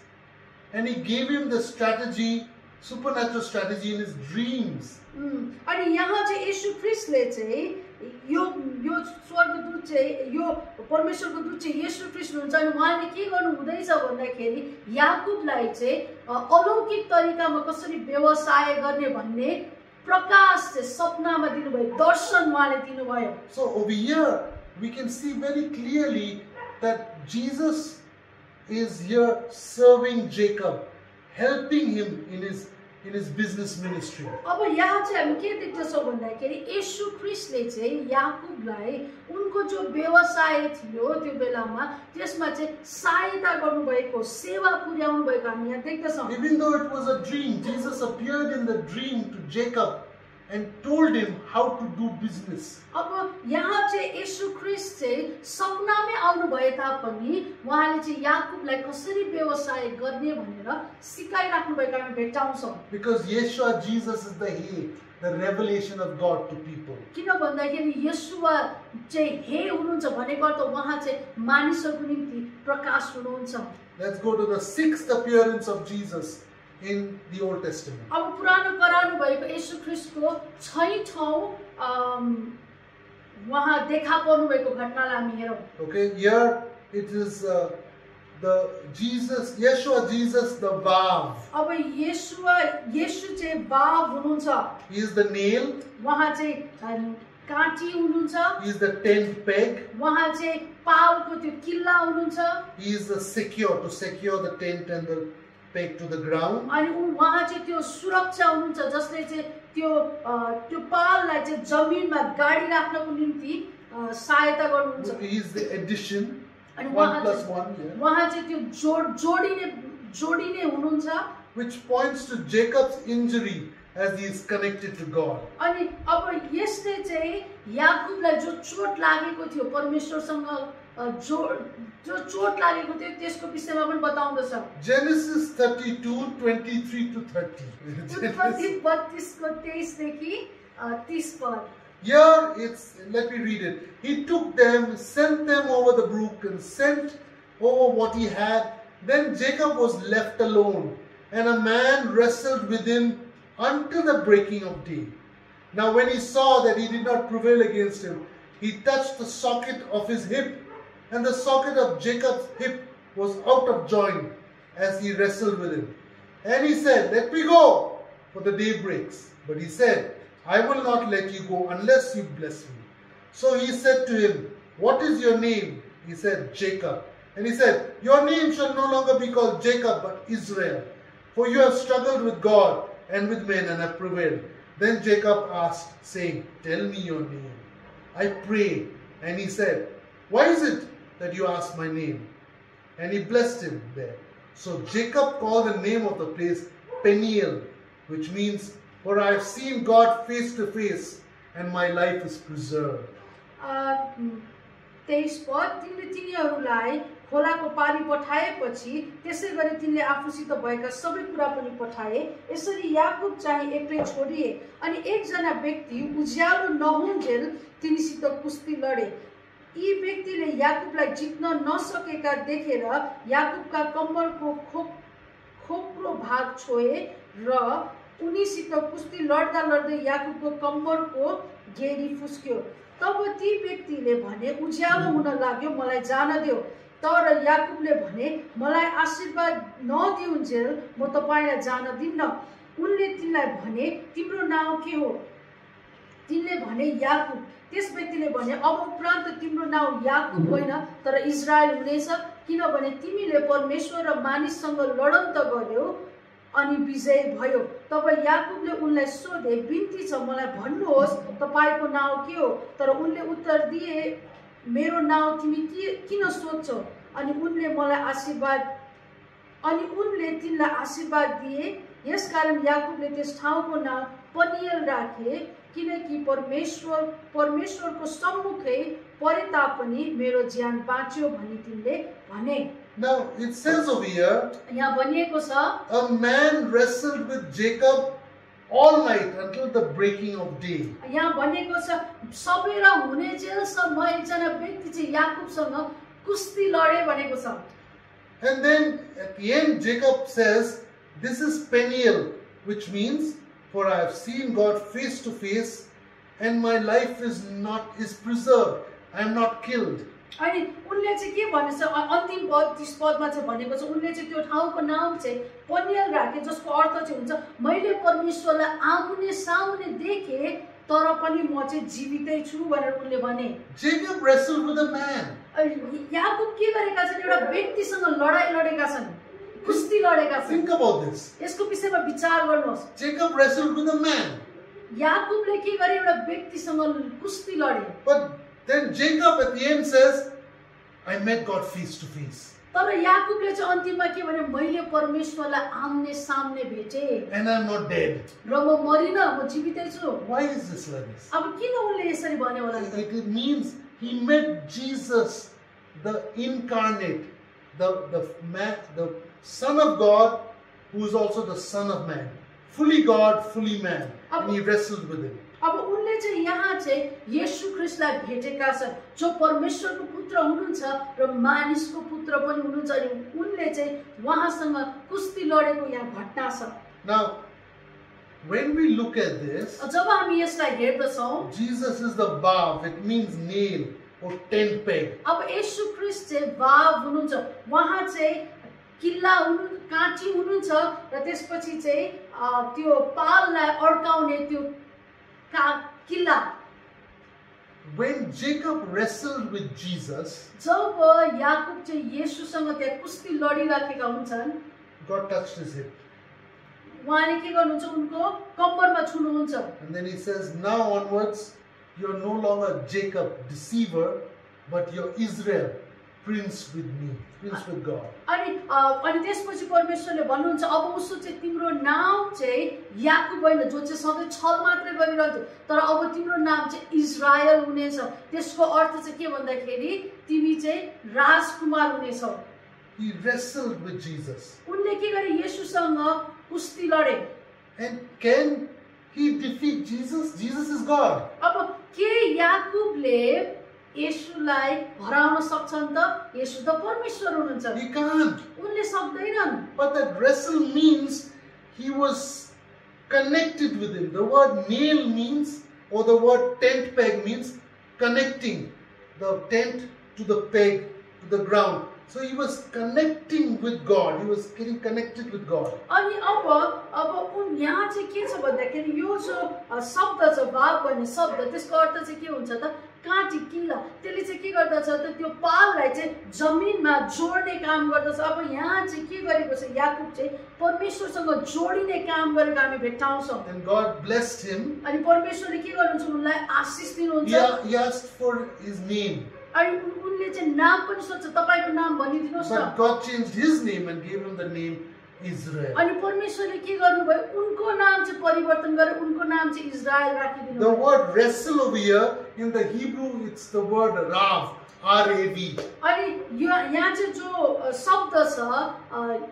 and he gave him the supernatural strategy in his dreams. अनि यहाँ चाहिँ येशू ख्रीष्टले चाहिँ यो स्वर्गदूत चाहिँ यो परमेश्वरको दूत चाहिँ येशू ख्रीष्ट हुनुहुन्छ अनि उहाँले के गर्नु हुँदैछ भन्दाखेरि याकुबलाई चाहिँ अलौकिक तरिकामा कसरी व्यवसाय गर्ने भन्ने प्रकाश चाहिँ सपनामा दिनुभयो, दर्शन उहाँले दिनुभयो। So over here we can see very clearly that Jesus is here serving Jacob, helping him in his business ministry. अब यहाँ चाहिँ हामी के देख्छौँ भन्दाखेरि येशू ख्रीष्टले चाहिँ याकुबलाई उनको जो व्यवसाय थियो त्यो बेलामा त्यसमा चाहिँ सहायता गर्नुभएको, सेवा पुर्याउनु भएको हामी यहाँ देख्छौँ। Even though it was a dream, Jesus appeared in the dream to Jacob and told him how to do business. अब यहाँ चाहिँ येशू ख्रीष्ट चाहिँ सपनामै आउनु भए तापनि उहाँले चाहिँ याकुबलाई कसरी व्यवसाय गर्ने भनेर सिकाइराख्नु भएको हामी भेट्टाउँछौँ। Because Yeshua, Jesus is the revelation of God to people. किन भन्दाखेरि येशूवा चाहिँ हे हुनुहुन्छ भनेको अर्थ उहाँ चाहिँ मानिसहरूको निम्ति प्रकाश हुनुहुन्छ। Let's go to the sixth appearance of Jesus in the Old Testament. अब पुरानो करारमा भएको येशू ख्रीष्टको 6 ठाउँ वहाँ देखा पर्नु भएको घटनालाई हामी हेरौँ। Okay, here it is Yeshua Jesus the Vav. अब येशू चाहिँ वाव हुनुहुन्छ। He is the nail. वहाँ चाहिँ काँटी हुनुहुन्छ। He is the tent peg. वहाँ चाहिँ पालको त्यो किल्ला हुनुहुन्छ। He is the to secure the tent and the peg to the ground. अनि वहाँ चाहिँ त्यो सुरक्षा हुनुहुन्छ जसले चाहिँ त्यो पाललाई चाहिँ जमिनमा गाडी राख्नको निम्ति सहायता गर्नुहुन्छ। He is the addition. अनि 1 plus 1. Yeah. वहाँ चाहिँ त्यो जोडिने हुनुहुन्छ। Which points to Jacob's injury as he is connected to God. अनि अब यसले चाहिँ याकुबलाई जो चोट लागेको थियो परमेश्वरसँग जो चोट लागेको थियो त्यसको विषयमा पनि बताउँदछ। Genesis 32:23 to 30. उत्पत्ति 32 को 23 देखि 30 पद। Here let me read it. He took them, sent them over the brook and sent over what he had. Then Jacob was left alone, and a man wrestled with him until the breaking of day. Now when he saw that he did not prevail against him, he touched the socket of his hip, and the socket of Jacob's hip was out of joint as he wrestled with him. And he said, let me go, for the day breaks. But he said, I will not let you go unless you bless me. So he said to him, what is your name? He said, Jacob. And he said, your name shall no longer be called Jacob, but Israel. For you have struggled with God and with men and have prevailed. Then Jacob asked, saying, tell me your name, I pray. And he said, why is it that you ask my name? And he blessed him there. So Jacob called the name of the place Peniel, which means, for I have seen God face to face, and my life is preserved. 23 पद, तिनीहरूलाई खोलाको पानी पठाएपछि त्यसै गरी तिनले आफूसित भएका सबै कुरा पनि पठाए। यसरी याकुब चाहिँ एक्लै छोडिए अनि एकजना व्यक्ति उज्यालो नहुन्जेल तिनीसित कुस्ती लडे। यी व्यक्तिले याकुबलाई जित्न नसकेका देखेर याकुबका कम्मरको खोक्रो भाग छोए र उनीसित कुस्ती लड्दा लड्दै याकुबको कम्मरको गेडी फुस्क्यो। तब ती व्यक्तिले भने उज्यालो हुन लाग्यो, मलाई जान देऊ। तर याकुबले भने मलाई आशीर्वाद नदिउन्जेल म तपाईलाई जान दिन्न। उनले तिनलाई भने तिम्रो नाउँ के हो? तिनले भने याकुब। त्यस व्यक्तिले भने अब उपरान्त तिम्रो नाउँ याकुब होइन तर इजरायल हुनेछ, किनभने तिमीले परमेश्वर र मानिससँग लडत गर्यौ अनि विजय भयो। तब याकुबले उनलाई सोधे, बिन्ती छ मलाई भन्नुहोस् तपाईको नाउँ के हो? तर उनले उत्तर दिए, मेरो नाउँ तिमी किन सोध्छौ? अनि उनले तिनलाई आशीर्वाद दिए। यसकारण याकुबले त्यस ठाउँको नाउँ पनियल राखे, किनकि परमेश्वरको सम्मुखै परे तापनि मेरो ज्यान बाँच्यो भनी तिनले भने। Now it says over here, यहाँ भनिएको छ, a man wrestled with Jacob all night until the breaking of day. यहाँ भनिएको छ सबेरा हुने जेलसम्म एकजना व्यक्ति चाहिँ याकुबसँग कुस्ती लडे भनेको छ। And then at the end Jacob says, this is Peniel, which means, for I have seen God face to face and my life is preserved. I am not killed. अनि उनले चाहिँ के भनेछ अन्तिम पद 30 पदमा चाहिँ भनेको छ, उनले चाहिँ त्यो ठाउँको नाम चाहिँ पनियल राखे, जसको अर्थ चाहिँ हुन्छ मैले परमेश्वरलाई आउने सामने देखे तर पनि म चाहिँ जीवितै छु भनेर उनले भने। Jacob wrestled with a man. Yakub के गरेका छन्? एउटा व्यक्तिसँग लडाई लडेका छन्, कुस्ती लडेका छन्। Think about this. यसको विषयमा विचार गर्नुहोस्। Jacob wrestled with a man. याकुबले के गरे? एउटा व्यक्तिसँग कुस्ती लडे। But then Jacob at the end says, I met God face to face. तर याकुबले चाहिँ अन्तिममा के भने? मैले परमेश्वरलाई आम्ने सामने भेटे And I am not dead. र म मरिन, म जीवितै छु। Why is this like this? अब किन उनले यसरी भन्यो होला त? It means he met Jesus, the incarnate, the Son of God, who is also the Son of Man. Fully God, fully man. And he wrestled with him. अब उनले चाहिँ यहाँ चाहिँ येशू ख्रीष्टलाई भेटेका छन्, जो परमेश्वरको पुत्र हुनुहुन्छ र मानिसको पुत्र पनि हुनुहुन्छ। अनि उनले चाहिँ उहाँसँग कुस्ती लडेको यहाँ घटना छ। Now, when we look at this, जब हामी यसलाई हेर्दछौँ, Jesus is the vav, it means nail or tent peg. अब येशू ख्रीष्ट चाहिँ वाव हुनुहुन्छ, उहाँ चाहिँ किल्ला हुनु काँटी हुनुहुन्छ र त्यसपछि चाहिँ त्यो पाललाई अड्काउने त्यो किल्ला। When Jacob wrestled with Jesus, जब याकुब चाहिँ येशूसँग त्यहाँ कुस्ती लडिराखेका हुन्छन्, God touched his hip. उहाँले के गर्नुहुन्छ? उनको कम्मरमा छुनुहुन्छ। And then he says, now onwards, you're no longer Jacob, deceiver, but you're Israel, prince with me, prince with God. अनि त्यसपछि परमेश्वरले भन्नुहुन्छ अब उसो चाहिँ तिम्रो नाम चाहिँ याकुब होइन, जो चाहिँ सधैँ छल मात्रै गरिरहन्थ्यो, तर अब तिम्रो नाम चाहिँ इजरायल हुनेछ। त्यसको अर्थ चाहिँ के भन्दाखेरि तिमी चाहिँ राजकुमार हुनेछौ। He wrestled with Jesus. उनले के गरे? येशूसँग कुस्ती लडे। And can he defeat Jesus? Jesus is God. अब के याकुबले येशूलाई हराउन सक्छन् त? येशू त परमेश्वर हुनुहुन्छ। He can't. उनले सक्दैनन्। But that wrestle means he was connected with him. The word nail means, or the word tent peg means connecting the tent to the peg, to the ground. So he was connecting with God. He was getting connected with God. अनि अब उन यहाँ चाहिँ के छ भन्दाखेरि यो जो शब्द छ भाव भन्ने शब्द, त्यसको अर्थ चाहिँ के हुन्छ त? काँटी, किल्ला। त्यसले चाहिँ के गर्दछ त? त्यो पाललाई चाहिँ जमिनमा जोड्ने काम गर्दछ। अब यहाँ चाहिँ के गरेको छ? याकुब चाहिँ परमेश्वरसँग जोडिने काम गरेको हामी भेट्टाउँछौँ। And God blessed him. अनि परमेश्वरले के गर्नुहुन्छ? उनलाई आशिष दिनुहुन्छ। He asked for his name. अनि उनले चाहिँ नाम पनि सोध्छ, तपाईको नाम भनिदिनुहोस् न। But God changed his name and gave him the name Israel. अनि परमेश्वरले के गर्नुभयो? उनको नाम चाहिँ परिवर्तन गरे, उनको नाम चाहिँ इजरायल राखिदिनु। The word wrestle over here in the Hebrew, it's the word rav, R-A-V. अनि यहाँ चाहिँ जो शब्द छ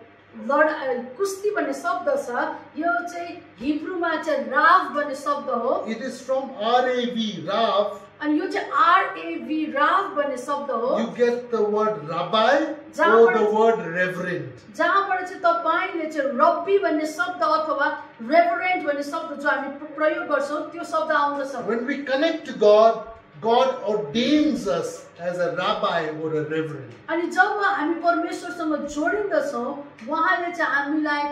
कुस्ती भन्ने शब्द छ यो चाहिँ हिब्रूमा चाहिँ राव भन्ने शब्द हो It is from R-A-V, Rav. अनि यो चाहिँ आरएभी राव भन्ने शब्द हो You get the word rabbi जहाँ or per- the word reverend. जहाँबाट चाहिँ तपाईले चाहिँ रब्बी भन्ने शब्द अथवा रेभरेन्ट भन्ने शब्द जो हामी प्रयोग गर्छौं त्यो शब्द आउँदछ When we connect to God, God ordains us as a rabbi or a reverend. अनि जब हामी परमेश्वरसँग जोडिन्दछौं उहाँले चाहिँ हामीलाई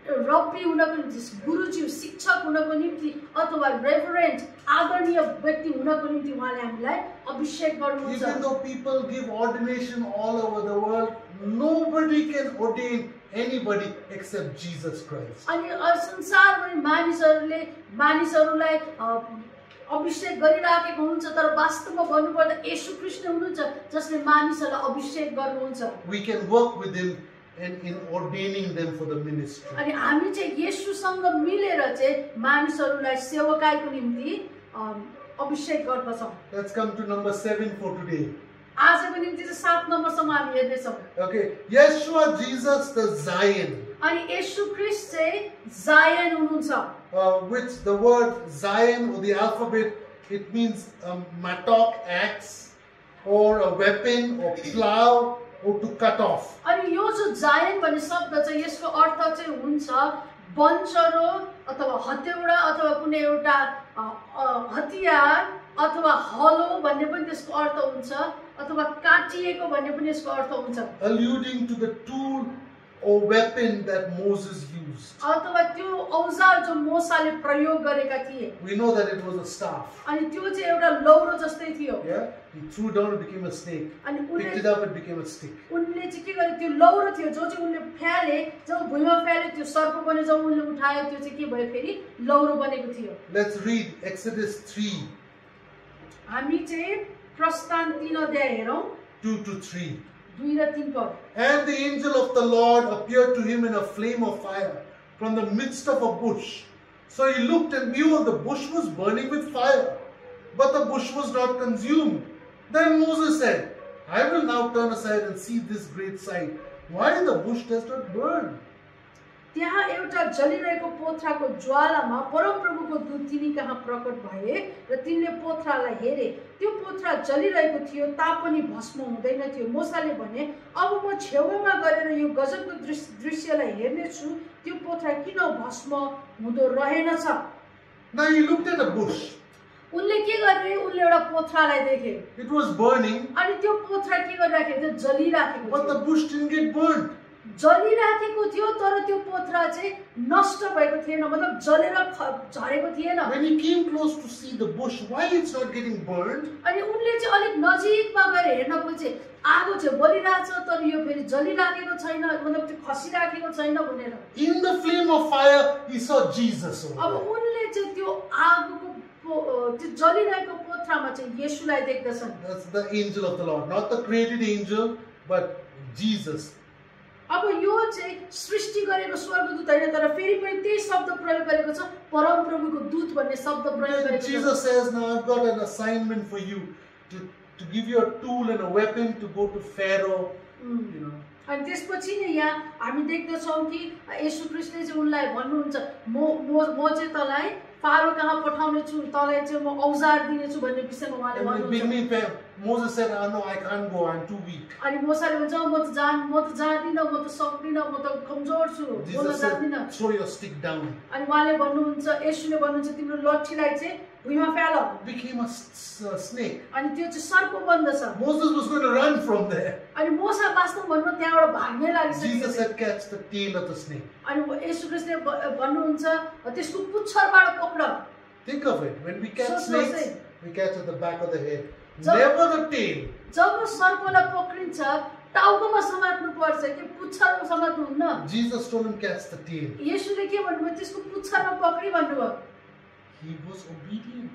रब्बी हुनको निम्ति गुरुजी शिक्षक हुनको निम्ति अथवा रेभरेन्ट आदरणीय व्यक्ति हुनको निम्ति उहाँले हामीलाई अभिषेक गर्नुहुन्छ Even though people give ordination all over the world, nobody can ordain anybody except Jesus Christ. अनि संसारभरि मानिसहरूलाई अभिषेक गरिराखेको हुन्छ तर वास्तवमा भन्नुपर्दा येशू ख्रीष्ट हुनुहुन्छ जसले मानिसहरूलाई अभिषेक गर्नुहुन्छ We can work with Him and in ordaining them for the ministry. अनि हामी चाहिँ येशूसँग मिलेर चाहिँ मानिसहरूलाई सेवकाईको निम्ति अभिषेक गर्दछौं Let's come to number 7 for today. आजको निम्ति चाहिँ 7 नम्बरसम्म हामी हेर्नेछौँ Okay, Yeshua Jesus the Zion, अनि येशू ख्रीष्ट चाहिँ जायन हुनुहुन्छ which the word Zion or the alphabet, it means mattock, axe, or a weapon, or plow, or to cut off. अनि यो जो जायन भन्ने शब्द चाहिँ यसको अर्थ चाहिँ हुन्छ बन्चरो अथवा हत्यौडा अथवा कुनै एउटा हतियार अथवा हलो भन्ने पनि त्यसको अर्थ हुन्छ अथवा काटिएको भन्ने पनि यसको अर्थ हुन्छ Alluding to the tool or weapon that Moses used. अथवा त्यो औजार जो मोसाले प्रयोग गरेका थिए We know that it was a staff. अनि त्यो चाहिँ एउटा लौरो जस्तै थियो Yeah, he threw down, it became a snake. अनि Picked it up, it became a stick. उनले चाहिँ के गरे त्यो लौरो थियो जो चाहिँ उनले फ्याले जब भुइँमा फ्याले त्यो सर्प बन्यो जब उनले उठायो त्यो चाहिँ के भयो फेरि लौरो बनेको थियो Let's read Exodus 3, हामी चाहिँ प्रस्थान 3 अध्याय हेरौं 2 to 3. 2 र 3 पद And the angel of the Lord appeared to him in a flame of fire from the midst of a bush. So he looked, and behold, the bush was burning with fire, but the bush was not consumed. Then Moses said, I will now turn aside and see this great sight, why the bush does not burn. त्यहाँ एउटा जलिरहेको पोथ्राको ज्वालामा परमप्रभुको दूत तिनी कहाँ प्रकट भए र तिनले पोथ्रालाई हेरे त्यो पोथ्रा जलिरहेको थियो तापनि भस्म हुँदैन थियो मोसाले भने अब म छेउमा गएर यो गजबको दृश्यलाई हेर्नेछु त्यो पोथ्रा किन भस्म हुँदो रहेनछ Now he looked at a bush. उनले के गरे उनले एउटा पोथ्रालाई देखे It was burning, अनि त्यो पोथ्रा के गरिराखेको थियो जलिराखेको but थियो the bush didn't get burned. जलिराखेको थियो तर त्यो पोथ्रा चाहिँ नष्ट भएको थिएन मतलब जलेर झरेको थिएन When he came close to see the bush, why it's not getting burned, अनि उनले चाहिँ अलिक नजिकमा गएर हेर्न खोजे आगो चाहिँ बलिरहेछ तर यो फेरि जलिराखेको छैन मतलब त्यो खसिराखेको छैन भनेर in the flame of fire, he saw Jesus over अब there. उनले चाहिँ त्यो आगोको त्यो जलिरहेको पोथ्रामा चाहिँ येशूलाई देख्दछन् That's the angel of the Lord, not the created angel, but Jesus. अब यो चाहिँ सृष्टि गरेको स्वर्गदूत हैन तर फेरि पनि त्यही शब्द प्रयोग गरेको छ परमप्रभुको दूत भन्ने शब्द प्रयोग And गरेको छ Jesus says, now I've got an assignment for you to give you a tool and a weapon to go to Pharaoh, you know. अनि त्यसपछि नै यहाँ हामी देख्दछौँ कि येशू ख्रीष्टले चाहिँ उनलाई भन्नुहुन्छ म चाहिँ तँलाई फारो कहाँ पठाउने छु तँलाई चाहिँ म औजार दिनेछु भन्ने विषयमा उहाँले And in the भन्नुहुन्छ beginning, Moses said, oh, no, I can't go, I'm too weak. अनि मोसाले भन्छ म त जान्दिनँ म त सक्दिनँ म त कमजोर छु बोल्न Jesus जान्दिनँ said, throw your stick down. अनि उहाँले भन्नुहुन्छ येशूले भन्नुहुन्छ तिम्रो लट्ठीलाई चाहिँ भुइँमा फ्याल It became a snake. अनि त्यो चाहिँ सर्प बन्दछ Moses was going to run from there. अनि मोसा वास्तव भन्नु त्यहाँबाट भाग्नै लागिसक्यो Jesus said, catch the tail of the snake. अनि येशू ख्रीष्टले भन्नुहुन्छ त्यसको पुच्छरबाट पक्ड Think of it. When we catch So snakes, we catch at the back of the head. So- Never the tail. जब सर्पलाई पक्रिन्छ टाउकोमा समात्नु पर्छ कि पुच्छरमा समात्नु हुन्न Jesus told him, catch the tail. येशूले के भन्नुभयो त्यसको पुच्छरमा पक्रि भन्नुभयो He was obedient.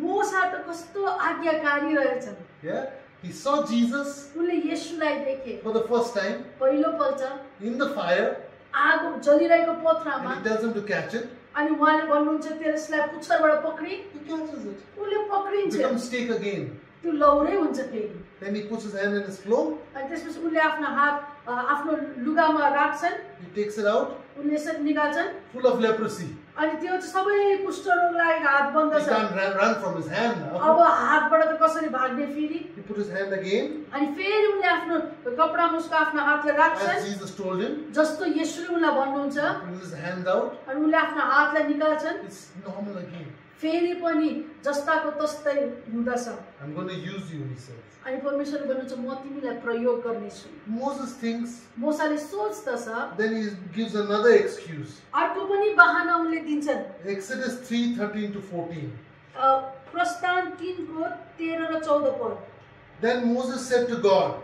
मोसा त कस्तो आज्ञाकारी रहेछन् Yeah. He saw Jesus उनले येशूलाई देखे for the first time पहिलो पल्ट in the fire. आगो जलिरहेको पोथ्रामा And he tells him to catch it. अनि उहाँले भन्नुहुन्छ त्यसलाई पुच्छरबाट पक्रि He catches it. उनले पक्रिन्छ Becomes steak again. त्यो लौरै हुन्छ फेरि। Then he puts his hand in his cloak, अनि त्यसपछि उनले आफ्नो हात आफ्नो लुगामा राख्छन्, he takes it out, उनले यसरी निकाल्छन् full of leprosy. अनि त्यो चाहिँ सबै कुष्ठरोग लागेको हात बन्द He छ। can't run from his hand now. अब हातबाट त कसरी भाग्ने फेरि? He put his hand again, अनि फेरि उनले आफ्नो कपडामा उसको आफ्नो हातलाई राख्छन् as Jesus told him. जस्तो येशूले उनलाई भन्नुहुन्छ, He brings his hand out. अनि उनले आफ्नो हातलाई निकाल्छन्, It's normal again. फेरि पनि जस्ताको तस्तै हुँदछ। I'm going to use you, he says. अनि परमेश्वरले भन्नुहुन्छ म तिमीलाई प्रयोग गर्नेछु। Moses thinks, मोसाले सोच्दछ, then he gives another excuse. अर्को पनि बहाना उनले दिन्छन्। Exodus 3:13 to 14. प्रस्थान 3 को 13 र 14 पद। Then Moses said to God,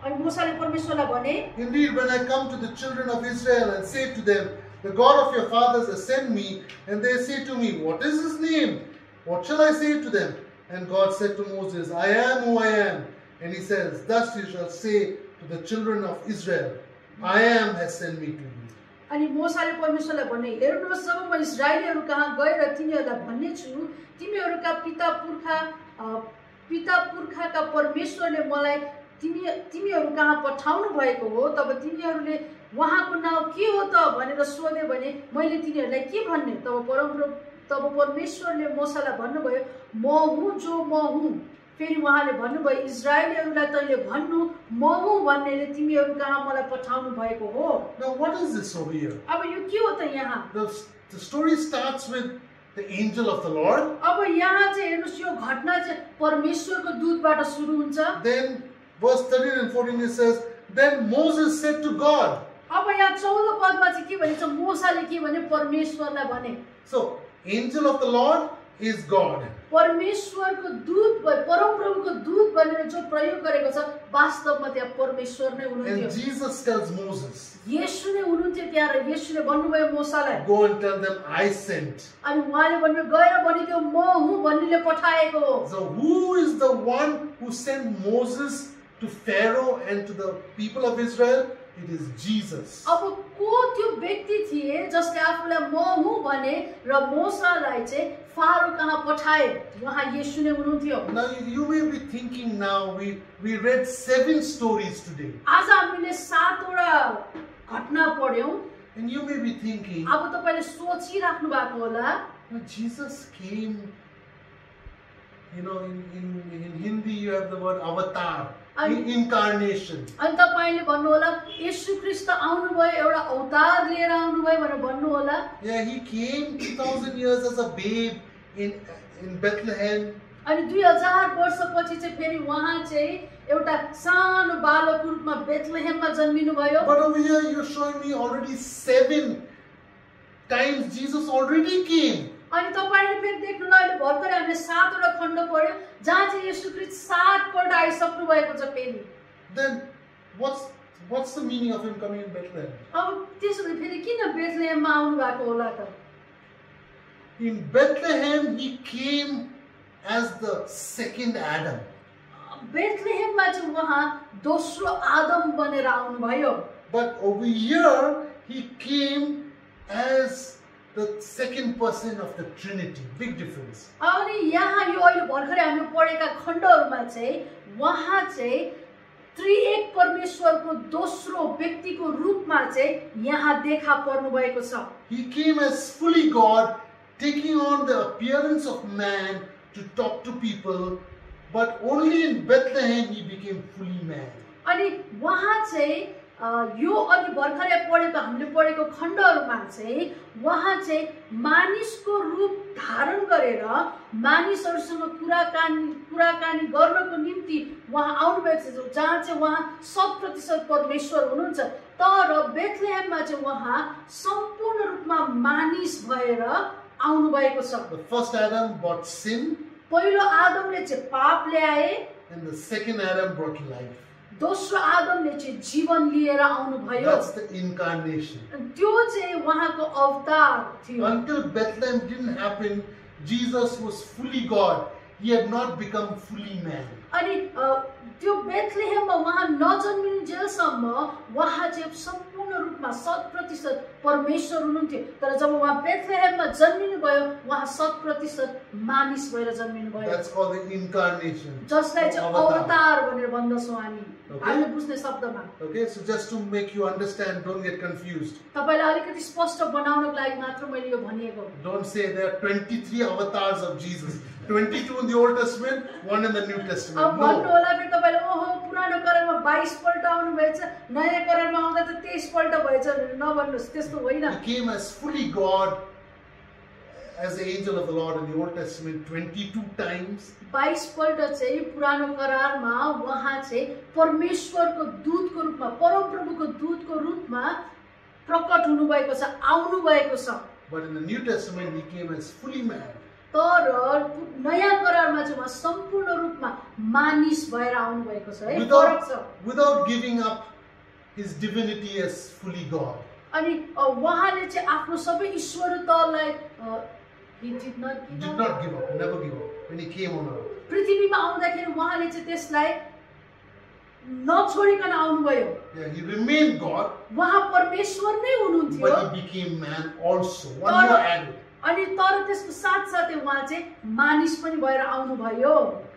अनि मोसाले परमेश्वरलाई भने, indeed, when I come to the children of Israel and say to them, the God of your fathers has sent me, and they say to me, what is his name? What shall I say to them? And God said to Moses, I am who I am. And he says, thus you shall say to the children of Israel, I am has sent me to you. अनि मोसाले परमेश्वरलाई भने, हेर्नुहोस् जब म इस्राएलीहरू कहाँ गएर तिनीहरूलाई भन्ने छु, तिमीहरूका पिता पुर्खाका परमेश्वरले मलाई तिमीहरू कहाँ पठाउनु भएको हो, तब तिमीहरूले उहाँको नाम के हो त भनेर सोधे भने मैले तिनीहरूलाई के भन्ने? तब परमेश्वरले मोसालाई भन्नुभयो, म हुँ जो म हुँ। फेरि उहाँले भन्नुभयो, इस्राएलीहरूलाई तैँले भन्नु म हुँ भन्नेले तिमीहरू कहाँ मलाई पठाउनु भएको हो। Now what is this over here? अब यो के हो त यहाँ? The story starts with the angel of the Lord. अब यहाँ चाहिँ हेर्नुहोस् यो घटना चाहिँ परमेश्वरको दूतबाट सुरु हुन्छ। Then verse 13 and 14 it says, then Moses said to God. अब यहाँ 14 पदमा चाहिँ के भनिन्छ? मोसाले के भने? परमेश्वरलाई भने। So angel of the Lord is God. परमेश्वरको दूत, परमप्रभुको दूत भनेर जो प्रयोग गरेको छ वास्तवमा त्यहाँ परमेश्वर नै हुनुहुन्थ्यो। And Jesus tells Moses, येशू नै हुनुहुन्थ्यो त्यहाँ र येशूले भन्नुभयो मोसालाई, go and tell them I sent. अनि उहाँले भन्नुभयो गएर भनिदियो म हुँ भन्नेले पठाएको हो। So who is the one who sent Moses to Pharaoh and to the people of Israel? It is Jesus. अब को त्यो व्यक्ति थिए जसले आफूलाई म हुँ भने र मोसालाई चाहिँ फारो कहाँ पठाए? उहाँ येशू नै हुनुहुन्थ्यो। Now you may be thinking now, we read 7 stories today. आज हामीले 7 वटा घटना पढ्यौं। And you may be thinking, अब तपाईले सोचिराख्नु भएको होला, Jesus came, in Hindi you have the word avatar, incarnation. अनि तपाईले भन्नु होला येशू ख्रीष्ट आउनुभयो, एउटा अवतार लिएर आउनुभयो भनेर भन्नु होला। Yeah, he came 2000 years as a babe in Bethlehem. अनि 2000 वर्षपछि चाहिँ फेरि उहाँ चाहिँ एउटा सानो बालकको रूपमा बेथलेहेममा जन्मिनु भयो। But over here you're showing me already 7 times Jesus already came. अनि तपाईले फेरि देख्नु ल अहिले भर्खरै हामीले 7 वटा खण्ड पढ्यो जहाँ चाहिँ येशू ख्रीष्ट 7 पल्ट आइसक्नु भएको छ फेरि। Then what's the meaning of him coming in Bethlehem? अब त्यसो भए फेरि किन बेथलेहेममा आउनु भएको होला त? In Bethlehem he came as the second Adam. बेथलेहेममा चाहिँ उहाँ दोस्रो आदम बनेर आउनु भयो। But over here he came as the second person of the Trinity. Big difference. अनि यहाँ यो अहिले भर्खरै हामीले पढेका खण्डहरुमा चाहिँ उहाँ चाहिँ त्रिएक परमेश्वरको दोस्रो व्यक्तिको रूपमा चाहिँ यहाँ देखा पर्नु भएको छ। He came as fully God, taking on the appearance of man to talk to people, but only in Bethlehem he became fully man. अनि उहाँ चाहिँ यो अघि भर्खरै पढेको हामीले पढेको खण्डहरुमा चाहिँ उहाँ चाहिँ मानिसको रूप धारण गरेर मानिसहरुसँग कुराकानी गर्नको निम्ति उहाँ आउनुभएको छ, जहाँ चाहिँ उहाँ 100% परमेश्वर हुनुहुन्छ। तर बेथलेहेममा चाहिँ उहाँ सम्पूर्ण रूपमा मानिस भएर आउनु भएको छ। The first Adam brought sin, पहिलो आदमले चाहिँ पाप ल्याए, and the second Adam brought life. दोस्रो आदमले चाहिँ जीवन लिएर आउनु भयो। That's the incarnation. त्यो चाहिँ उहाँको अवतार थियो। Until Bethlehem didn't happen, Jesus was fully God. he had not become fully man. अनि त्यो बेथलेहेममा उहाँ नजन्मिनुन्जेलसम्म उहाँ चाहिँ सम्पूर्ण रूपमा 100% परमेश्वर हुनुहुन्थ्यो। तर जब उहाँ बेथलेहेममा जन्मिनु भयो उहाँ 100% मानिस भएर जन्मिनु भयो। That's called the incarnation. जसलाई चाहिँ अवतार भनेर भन्दछौँ हामीले बुझ्ने शब्दमा। Okay, so just to make you understand, don't get confused. तपाईलाई अलिकति स्पष्ट बनाउनको लागि मात्र मैले यो भनिएको। Don't say there are 23 avatars of Jesus. 22 in the Old Testament, 1 in the New Testament. अब भन्नु होला फेरि तपाईले ओहो पुरानो करारमा 22 पल्ट आउनु भएछ, नयाँ करारमा आउँदा त 23 पल्ट भएछ भनेर नभन्नुस्, त्यस्तो होइन। He came as fully God, as the angel of the Lord in the Old Testament 22 times. 22 पल्ट चाहिँ पुरानो करारमा उहाँ चाहिँ परमेश्वरको दूतको रूपमा, परमप्रभुको दूतको रूपमा प्रकट हुनु भएको छ, आउनु भएको छ। But in the New Testament he came as fully man. तर नयाँ करारमा चाहिँ उहाँ सम्पूर्ण रूपमा मानिस भएर आउनु भएको छ है, फरक छ। Without giving up his divinity as fully God. अनि उहाँले चाहिँ आफ्नो सबै ईश्वरत्वलाई he did not give up, never give up when he came on earth. पृथ्वीमा आउँदाखेरि उहाँले चाहिँ त्यसलाई नछोडिकन आउनुभयो। Yeah, he remained God. उहाँ परमेश्वर नै हुनुहुन्थ्यो। But he became man also. One more added. अनि तर त्यसको साथसाथै उहाँ चाहिँ मानिस पनि भएर आउनुभयो।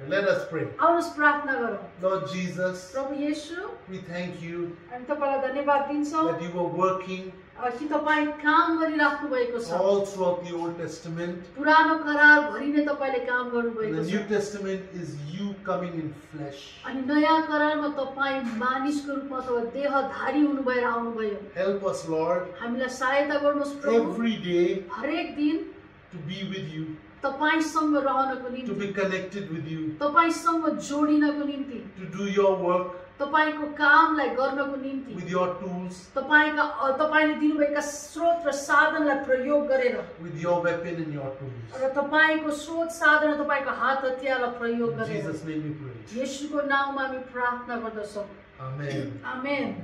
Let us pray. आउनुहोस् प्रार्थना गरौँ। Lord Jesus, प्रभु येशू, we thank you हामी तपाईलाई धन्यवाद दिन्छौँ that you were working कि तपाईँ काम गरिराख्नु भएको छ। all throughout the Old Testament. पुरानो करार भरि नै तपाईले काम गर्नु भएको The छ। New Testament is you coming in flesh. अनि नयाँ करारमा तपाईँ मानिसको रूपमा अथवा देहधारी हुनु भएर आउनुभयो। Help us, Lord, हामीलाई सहायता गर्नुहोस् प्रभु। every day हरेक दिन to be with you, तपाईसँग रहनको to निम्ति, be connected with you, तपाईसँग जोडिनको निम्ति, to do your work तपाईको कामलाई गर्नको निम्ति, with your tools, तपाईले दिनुभएका स्रोत र साधनलाई प्रयोग गरेर, with your weapon and your tools. र तपाईको स्रोत साधन र तपाईको हात हतियारलाई प्रयोग In गरेर Jesus' name we pray. येशूको नाममा हामी प्रार्थना गर्दछौँ। Amen. आमेन।